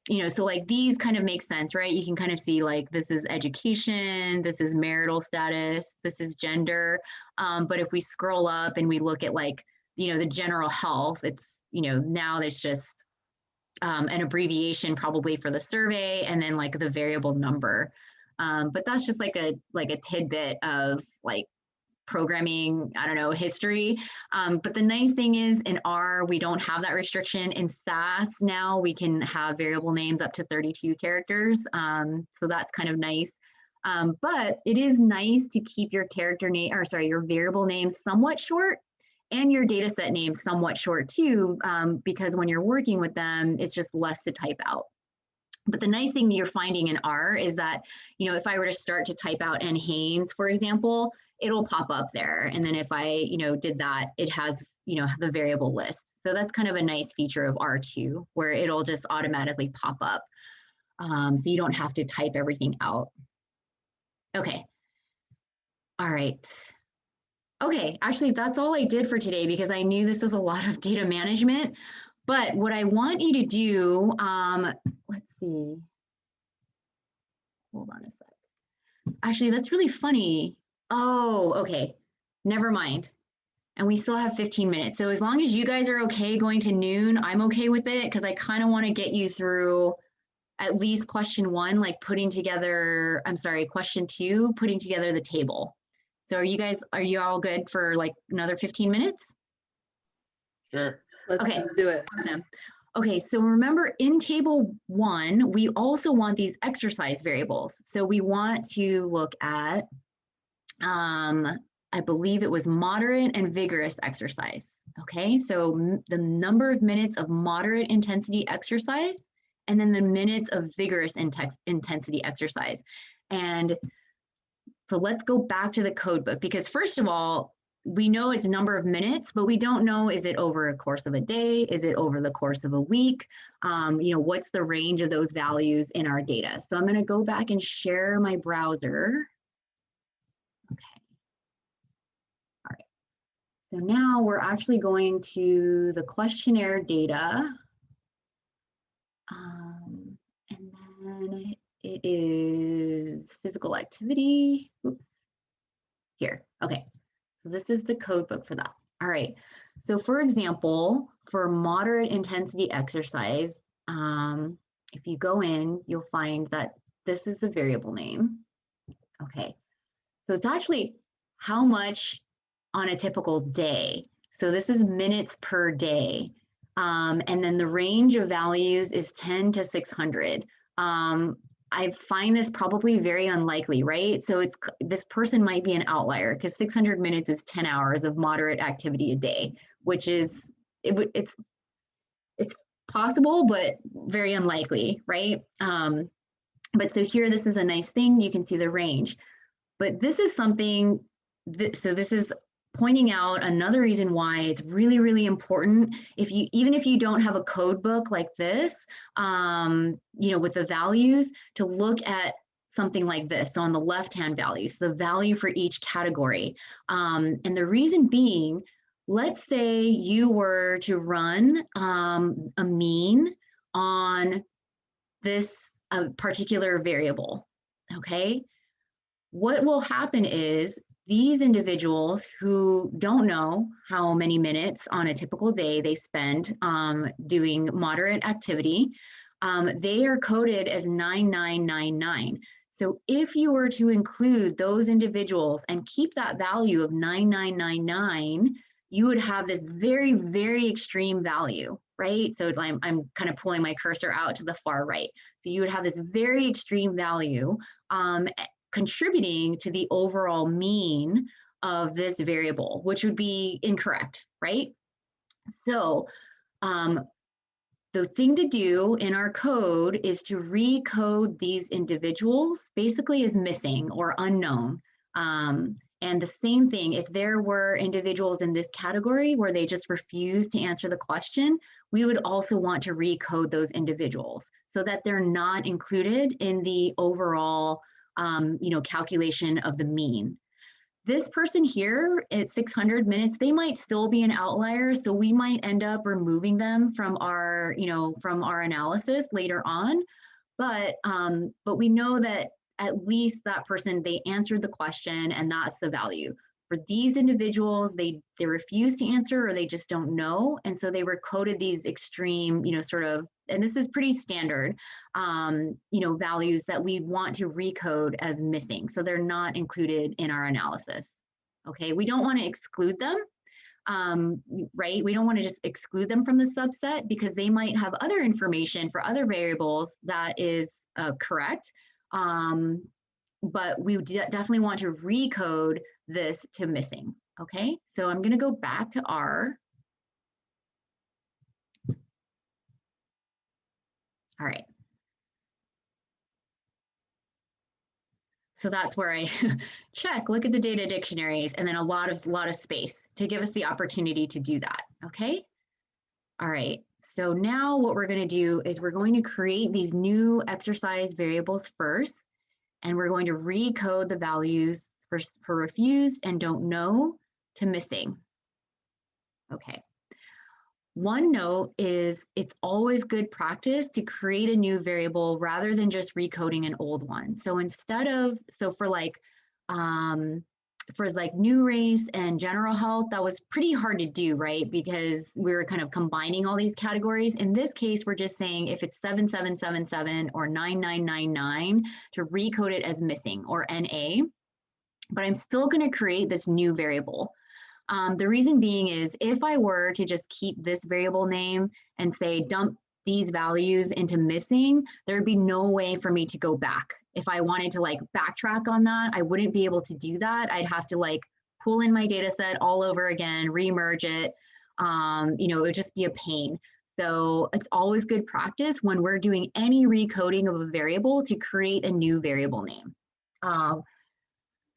You know, so like these kind of make sense, right? You can kind of see like this is education, this is marital status, this is gender. But if we scroll up and we look at like, you know, the general health, it's, you know, now there's just an abbreviation probably for the survey and then like the variable number. But that's just like a tidbit of like programming, I don't know, history. But the nice thing is in R, we don't have that restriction. In SAS now, we can have variable names up to 32 characters. So that's kind of nice. But it is nice to keep your your variable name somewhat short and your data set name somewhat short too, because when you're working with them, it's just less to type out. But the nice thing you're finding in R is that, you know, if I were to start to type out NHANES, for example, it'll pop up there. And then if I, you know, did that, it has, you know, the variable list. So that's kind of a nice feature of R2 where it'll just automatically pop up. So you don't have to type everything out. Okay. All right. Okay, actually, that's all I did for today because I knew this was a lot of data management. But what I want you to do, let's see. Hold on a sec. Actually, that's really funny. Oh, okay. Never mind. and we still have 15 minutes. So as long as you guys are okay going to noon, I'm okay with it, because I kind of want to get you through at least question 1, like putting together, I'm sorry, question 2, putting together the table. So are you all good for like another 15 minutes? Sure. Let's Okay, do it. awesome. Okay, so remember in table 1, we also want these exercise variables. So we want to look at, I believe it was moderate and vigorous exercise. Okay, so the number of minutes of moderate intensity exercise, and then the minutes of vigorous intensity exercise. And so let's go back to the code book, because first of all, we know it's number of minutes, but we don't know, is it over a course of a day? Is it over the course of a week? What's the range of those values in our data? So I'm going to go back and share my browser. Okay. All right. So now we're actually going to the questionnaire data. And then it is physical activity. Oops. Here. Okay. So this is the code book for that. All right. So for example, for moderate intensity exercise, if you go in, you'll find that this is the variable name. Okay. So it's actually how much on a typical day. So this is minutes per day. And then the range of values is 10 to 600. I find this probably very unlikely, right? So this person might be an outlier, because 600 minutes is 10 hours of moderate activity a day, which is, it's possible, but very unlikely, right? But so here, this is a nice thing. You can see the range. But this is something, so this is pointing out another reason why it's really, really important, even if you don't have a code book like this, with the values, to look at something like this. So on the left-hand values, the value for each category. And the reason being, let's say you were to run a mean on this particular variable, okay? What will happen is these individuals who don't know how many minutes on a typical day they spend doing moderate activity, they are coded as 9999. So if you were to include those individuals and keep that value of 9999, you would have this very, very extreme value, right? So I'm kind of pulling my cursor out to the far right. So you would have this very extreme value contributing to the overall mean of this variable, which would be incorrect, right? So the thing to do in our code is to recode these individuals basically as missing or unknown. And the same thing, if there were individuals in this category where they just refuse to answer the question, we would also want to recode those individuals so that they're not included in the overall calculation of the mean. This person here at 600 minutes, they might still be an outlier, so we might end up removing them from our, from our analysis later on. But we know that at least that person, they answered the question, and that's the value. For these individuals, they refuse to answer, or they just don't know, and so they were coded these extreme, sort of, and this is pretty standard, values that we want to recode as missing, so they're not included in our analysis. Okay, we don't want to exclude them, right? We don't want to just exclude them from the subset, because they might have other information for other variables that is correct. But we definitely want to recode this to missing. Okay, so I'm going to go back to R. All right. So that's where I check, look at the data dictionaries, and then a lot of space to give us the opportunity to do that. Okay. All right. So now what we're going to do is we're going to create these new exercise variables first, and we're going to recode the values for refused and don't know to missing. Okay. One note is it's always good practice to create a new variable rather than just recoding an old one. So instead of, so for like for like new race and general health, that was pretty hard to do, right? Because we were kind of combining all these categories. In this case, we're just saying if it's 7777 or 9999 to recode it as missing or NA, but I'm still going to create this new variable. The reason being is if I were to just keep this variable name and say dump these values into missing, there'd be no way for me to go back. If I wanted to like backtrack on that, I wouldn't be able to do that. I'd have to like pull in my data set all over again, remerge it. It would just be a pain. So it's always good practice when we're doing any recoding of a variable to create a new variable name.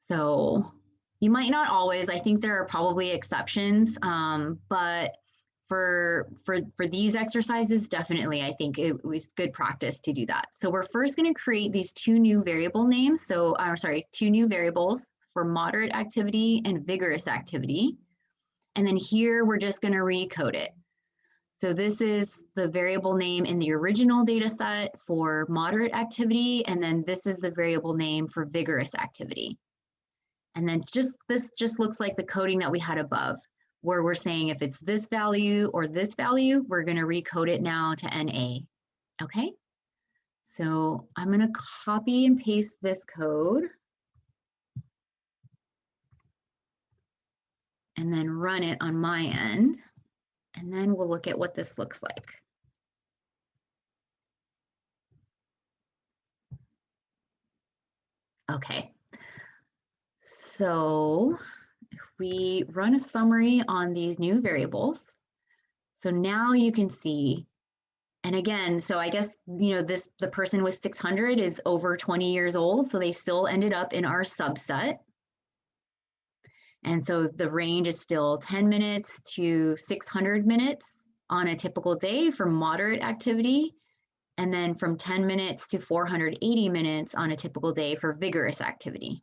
So you might not always, I think there are probably exceptions, but for these exercises, definitely, I think it was good practice to do that. So we're first going to create these two new variable names. So, two new variables for moderate activity and vigorous activity. And then here, we're just going to recode it. So this is the variable name in the original data set for moderate activity. And then this is the variable name for vigorous activity. And then this just looks like the coding that we had above, where we're saying if it's this value or this value, we're going to recode it now to NA. Okay, so I'm going to copy and paste this code and then run it on my end. And then we'll look at what this looks like. Okay. So if we run a summary on these new variables, so now you can see, and again, so I guess, the person with 600 is over 20 years old, so they still ended up in our subset. And so the range is still 10 minutes to 600 minutes on a typical day for moderate activity, and then from 10 minutes to 480 minutes on a typical day for vigorous activity.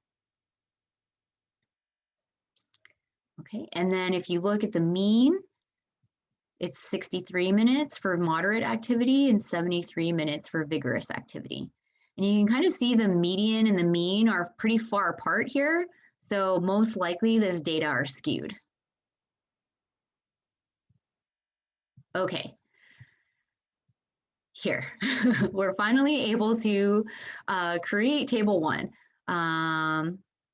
Okay, and then if you look at the mean, it's 63 minutes for moderate activity and 73 minutes for vigorous activity. And you can kind of see the median and the mean are pretty far apart here. So most likely this data are skewed. Okay. Here, we're finally able to create table one.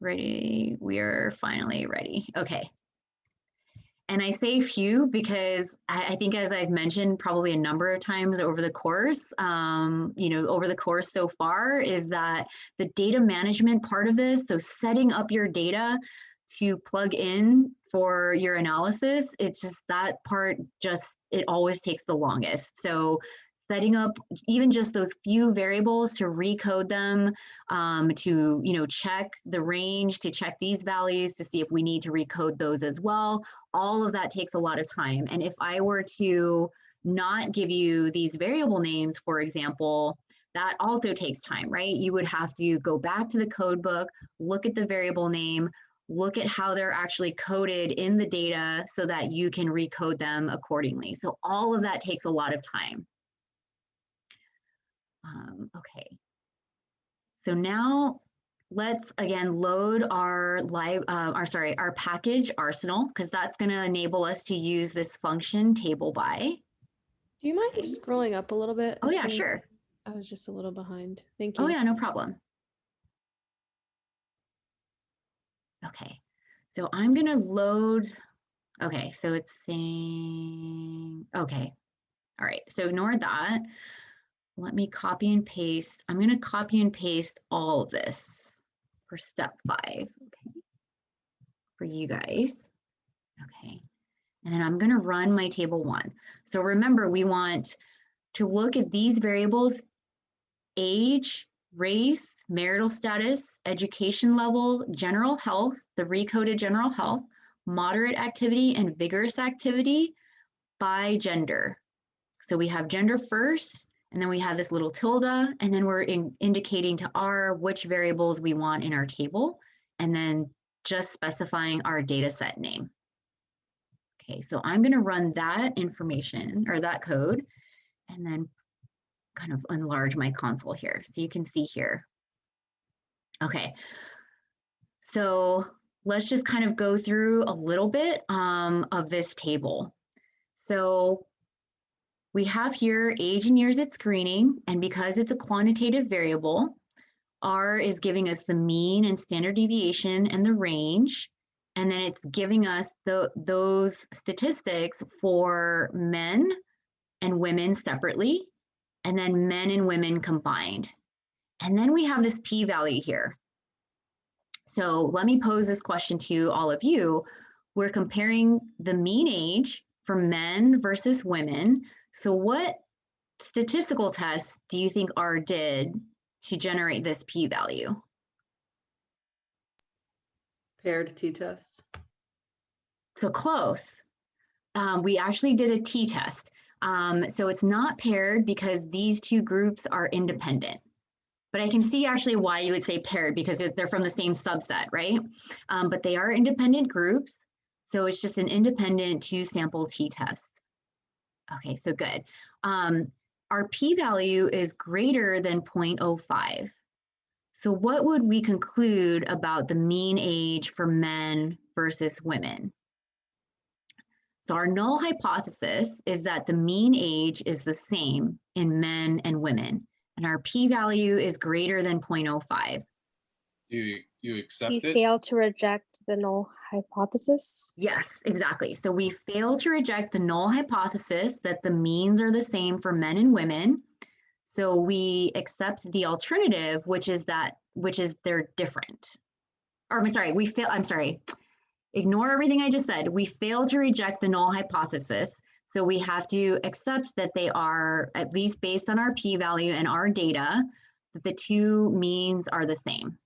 Ready, we are finally ready. Okay. And I say few because I think, as I've mentioned probably a number of times over the course, over the course so far, is that the data management part of this, so setting up your data to plug in for your analysis, it's just that part, it always takes the longest. So setting up even just those few variables to recode them, to check the range, to check these values, to see if we need to recode those as well. All of that takes a lot of time. And if I were to not give you these variable names, for example, that also takes time, right? You would have to go back to the code book, look at the variable name, look at how they're actually coded in the data so that you can recode them accordingly. So all of that takes a lot of time. Okay, so now let's again load our package arsenal, because that's going to enable us to use this function table by. Do you mind scrolling up a little bit? Oh yeah, sure. I was just a little behind. Thank you. Oh yeah, no problem. Okay, so I'm going to load. Okay, so it's saying, okay, all right, so ignore that. Let me copy and paste. I'm going to copy and paste all of this for step 5, okay, for you guys. Okay, and then I'm going to run my table 1. So remember, we want to look at these variables: age, race, marital status, education level, general health, the recoded general health, moderate activity, and vigorous activity by gender. So we have gender first, and then we have this little tilde, and then we're indicating to R which variables we want in our table, and then just specifying our data set name. Okay, so I'm going to run that information or that code, and then kind of enlarge my console here so you can see here. Okay, so let's just kind of go through a little bit of this table. So we have here age and years at screening, and because it's a quantitative variable, R is giving us the mean and standard deviation and the range, and then it's giving us those statistics for men and women separately, and then men and women combined. And then we have this p-value here. So let me pose this question to all of you. We're comparing the mean age for men versus women. So what statistical tests do you think R did to generate this p-value? Paired t-test. So close. We actually did a t-test. So it's not paired because these two groups are independent. But I can see actually why you would say paired because they're from the same subset, right? But they are independent groups. So it's just an independent two-sample t-test. Okay, so good. Our p-value is greater than 0.05. So what would we conclude about the mean age for men versus women? So our null hypothesis is that the mean age is the same in men and women, and our p-value is greater than 0.05. You accept We it? fail to reject the null hypothesis. Yes, exactly. So we fail to reject the null hypothesis that the means are the same for men and women. So we accept the alternative, which is they're different. Or I'm sorry, ignore everything I just said. We fail to reject the null hypothesis. So we have to accept that they are, at least based on our p-value and our data, that the two means are the same.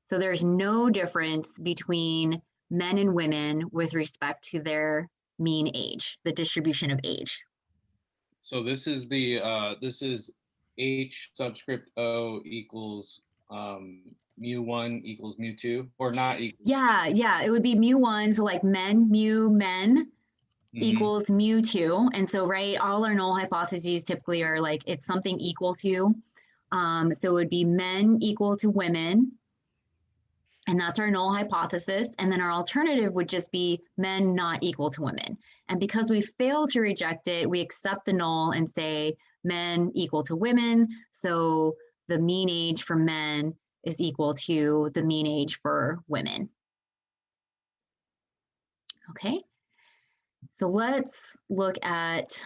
So there's no difference between men and women with respect to their mean age, the distribution of age. So this is this is H subscript O equals mu1 equals mu2, or not equal? Yeah, it would be mu1, so like men equals mu2. And so, right, all our null hypotheses typically are like it's something equal to. So it would be men equal to women. And that's our null hypothesis. And then our alternative would just be men not equal to women. And because we fail to reject it, we accept the null and say men equal to women. So the mean age for men is equal to the mean age for women. Okay, so let's look at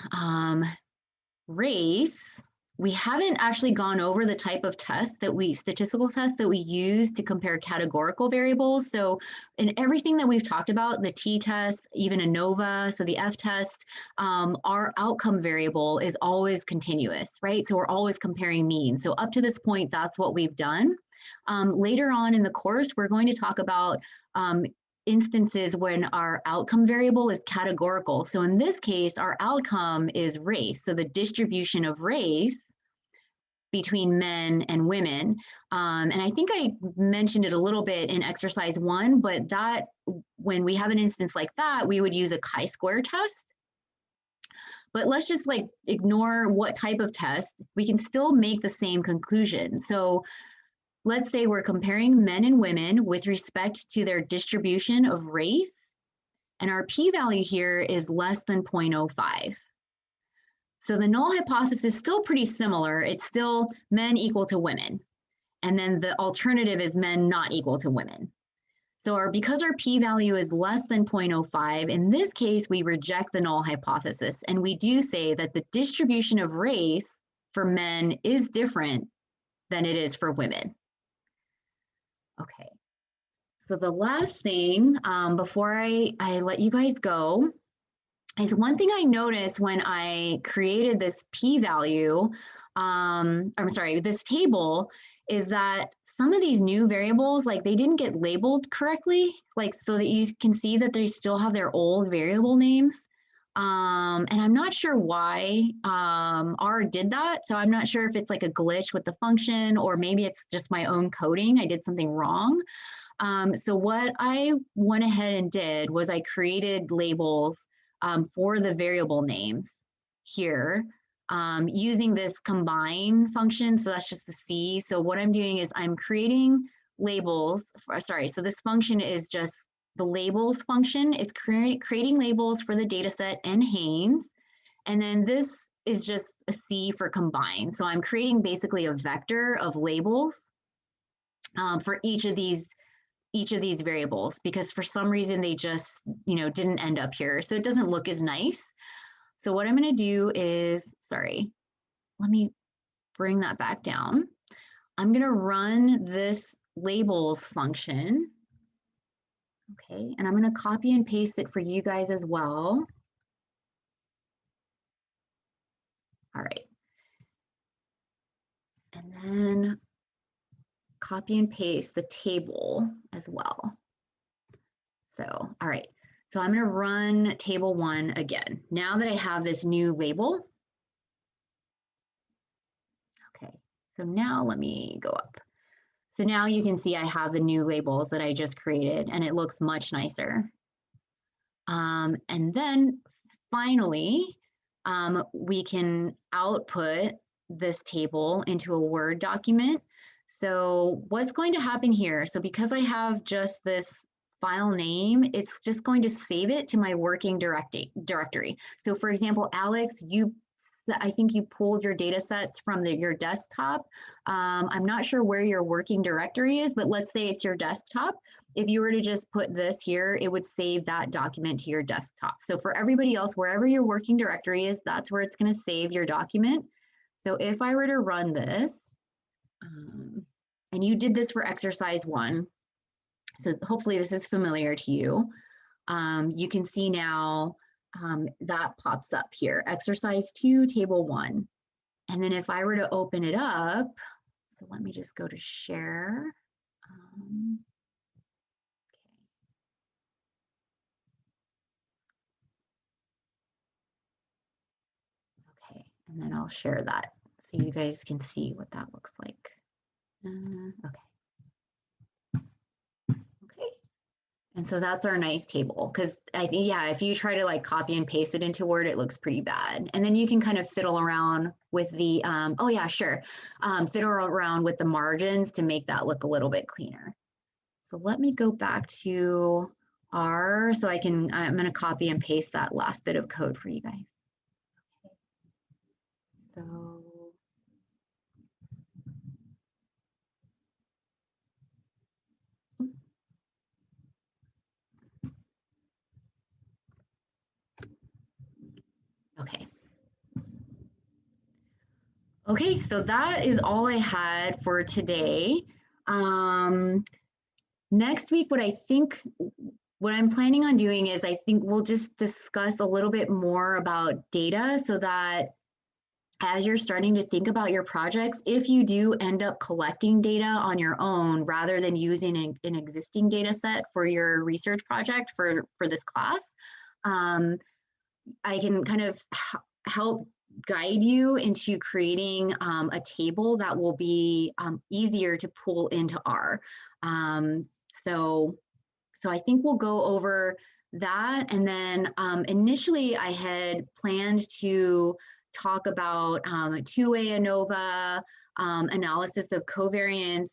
race. We haven't actually gone over the type of test statistical test that we use to compare categorical variables. So in everything that we've talked about, the t-test, even ANOVA, so the f-test, our outcome variable is always continuous, right? So we're always comparing means. So up to this point, that's what we've done. Later on in the course, we're going to talk about instances when our outcome variable is categorical. So in this case, our outcome is race. So the distribution of race between men and women. And I think I mentioned it a little bit in exercise 1, but that when we have an instance like that, we would use a chi-square test. But let's just like ignore what type of test. We can still make the same conclusion. So let's say we're comparing men and women with respect to their distribution of race, and our p-value here is less than 0.05. So the null hypothesis is still pretty similar. It's still men equal to women. And then the alternative is men not equal to women. So because our p-value is less than 0.05, in this case, we reject the null hypothesis. And we do say that the distribution of race for men is different than it is for women. Okay, so the last thing before I let you guys go is one thing I noticed when I created this p-value, this table, is that some of these new variables, like they didn't get labeled correctly, like so that you can see that they still have their old variable names. And I'm not sure why R did that. So I'm not sure if it's like a glitch with the function or maybe it's just my own coding. I did something wrong. So what I went ahead and did was I created labels for the variable names here using this combine function. So that's just the C. So what I'm doing is I'm creating labels. So this function is just the labels function. It's creating labels for the data set and Haynes. And then this is just a C for combine. So I'm creating basically a vector of labels for each of these variables, because for some reason they just, didn't end up here. So it doesn't look as nice. So what I'm going to do is, sorry, let me bring that back down. I'm going to run this labels function. Okay, and I'm going to copy and paste it for you guys as well. All right. And then copy and paste the table as well. So, all right. So I'm going to run table 1 again. Now that I have this new label. Okay, so now let me go up. So now you can see I have the new labels that I just created, and it looks much nicer. And then finally, we can output this table into a Word document. So what's going to happen here? So because I have just this file name, it's just going to save it to my working directory. So for example, Alex, I think you pulled your data sets from your desktop. I'm not sure where your working directory is, but let's say it's your desktop. If you were to just put this here, it would save that document to your desktop. So for everybody else, wherever your working directory is, that's where it's going to save your document. So if I were to run this, and you did this for exercise 1, so hopefully this is familiar to you. You can see now that pops up here, exercise 2, table 1. And then if I were to open it up, so let me just go to share. Okay, and then I'll share that so you guys can see what that looks like. Okay. And so that's our nice table, because I think, yeah, if you try to like copy and paste it into Word, it looks pretty bad. And then you can kind of fiddle around with the, oh yeah, sure. Fiddle around with the margins to make that look a little bit cleaner. So let me go back to R so I'm going to copy and paste that last bit of code for you guys. Okay. So. Okay. Okay, so that is all I had for today. Next week, what I'm planning on doing is I think we'll just discuss a little bit more about data, so that as you're starting to think about your projects, if you do end up collecting data on your own rather than using an existing data set for your research project for this class, I can kind of help guide you into creating a table that will be easier to pull into R. So I think we'll go over that. And then initially I had planned to talk about two-way ANOVA analysis of covariance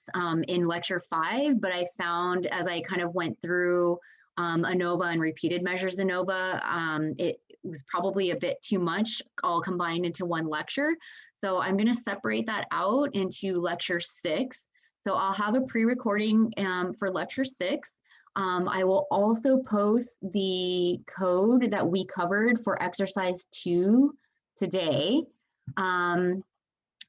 in lecture 5, but I found as I kind of went through ANOVA and repeated measures ANOVA, it was probably a bit too much all combined into one lecture. So I'm going to separate that out into lecture 6. So I'll have a pre-recording for lecture 6. I will also post the code that we covered for exercise 2 today. And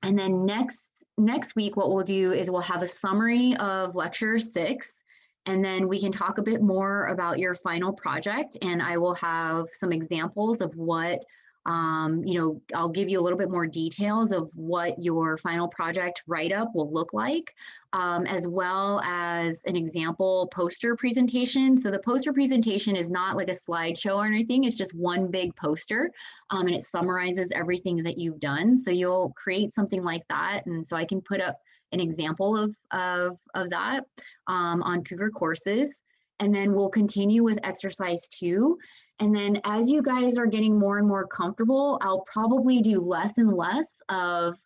then next week, what we'll do is we'll have a summary of lecture 6. And then we can talk a bit more about your final project, and I will have some examples of what, I'll give you a little bit more details of what your final project write-up will look like, as well as an example poster presentation. So the poster presentation is not like a slideshow or anything, it's just one big poster, and it summarizes everything that you've done. So you'll create something like that, and so I can put up an example of that on Cougar Courses. And then we'll continue with exercise 2. And then as you guys are getting more and more comfortable, I'll probably do less and less of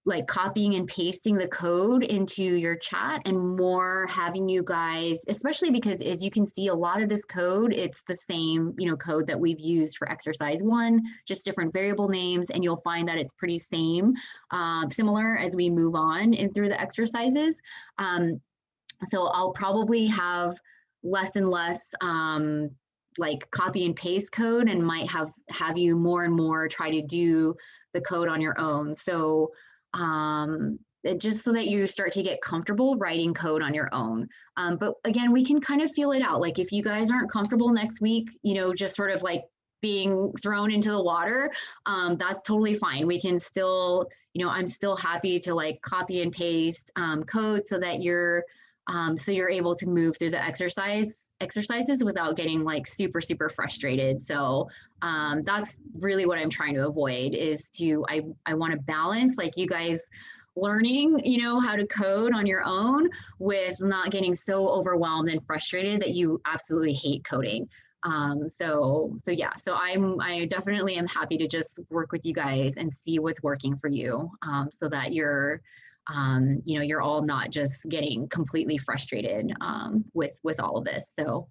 like copying and pasting the code into your chat and more having you guys, especially because as you can see, a lot of this code, it's the same, you know, code that we've used for exercise 1, just different variable names, and you'll find that it's pretty similar as we move on and through the exercises. So I'll probably have less and less like copy and paste code, and might have you more and more try to do the code on your own. So just so that you start to get comfortable writing code on your own. But again, we can kind of feel it out. Like if you guys aren't comfortable next week, you know, just sort of like being thrown into the water, that's totally fine. We can still, you know, I'm still happy to like copy and paste code so that you're able to move through the exercises without getting like super frustrated. So that's really what I'm trying to avoid, is I want to balance like you guys learning, you know, how to code on your own with not getting so overwhelmed and frustrated that you absolutely hate coding. So I definitely am happy to just work with you guys and see what's working for you, so that you're you know, you're all not just getting completely frustrated with all of this. So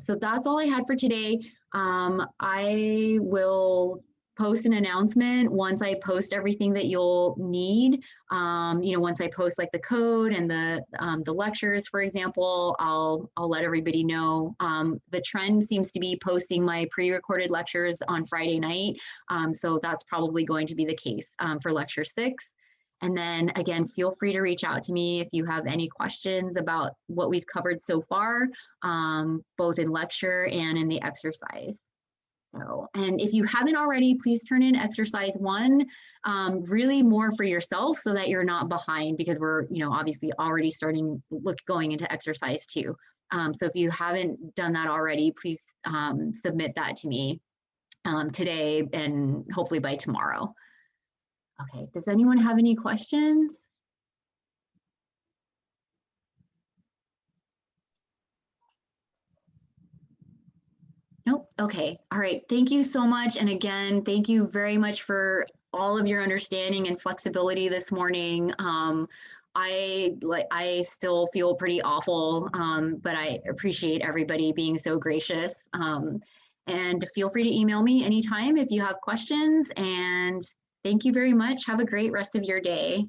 so that's all I had for today. I will post an announcement once I post everything that you'll need. You know, once I post like the code and the lectures, for example, I'll let everybody know. The trend seems to be posting my pre-recorded lectures on Friday night. So that's probably going to be the case for lecture 6. And then again, feel free to reach out to me if you have any questions about what we've covered so far, both in lecture and in the exercise. So, and if you haven't already, please turn in exercise 1, really more for yourself so that you're not behind, because we're, you know, obviously already going into exercise 2. So if you haven't done that already, please submit that to me today and hopefully by tomorrow. Okay, does anyone have any questions? Nope. Okay. All right. Thank you so much. And again, thank you very much for all of your understanding and flexibility this morning. I still feel pretty awful, but I appreciate everybody being so gracious. And feel free to email me anytime if you have questions. And thank you very much. Have a great rest of your day.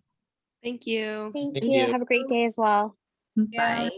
Thank you. Thank you. Have a great day as well. Bye.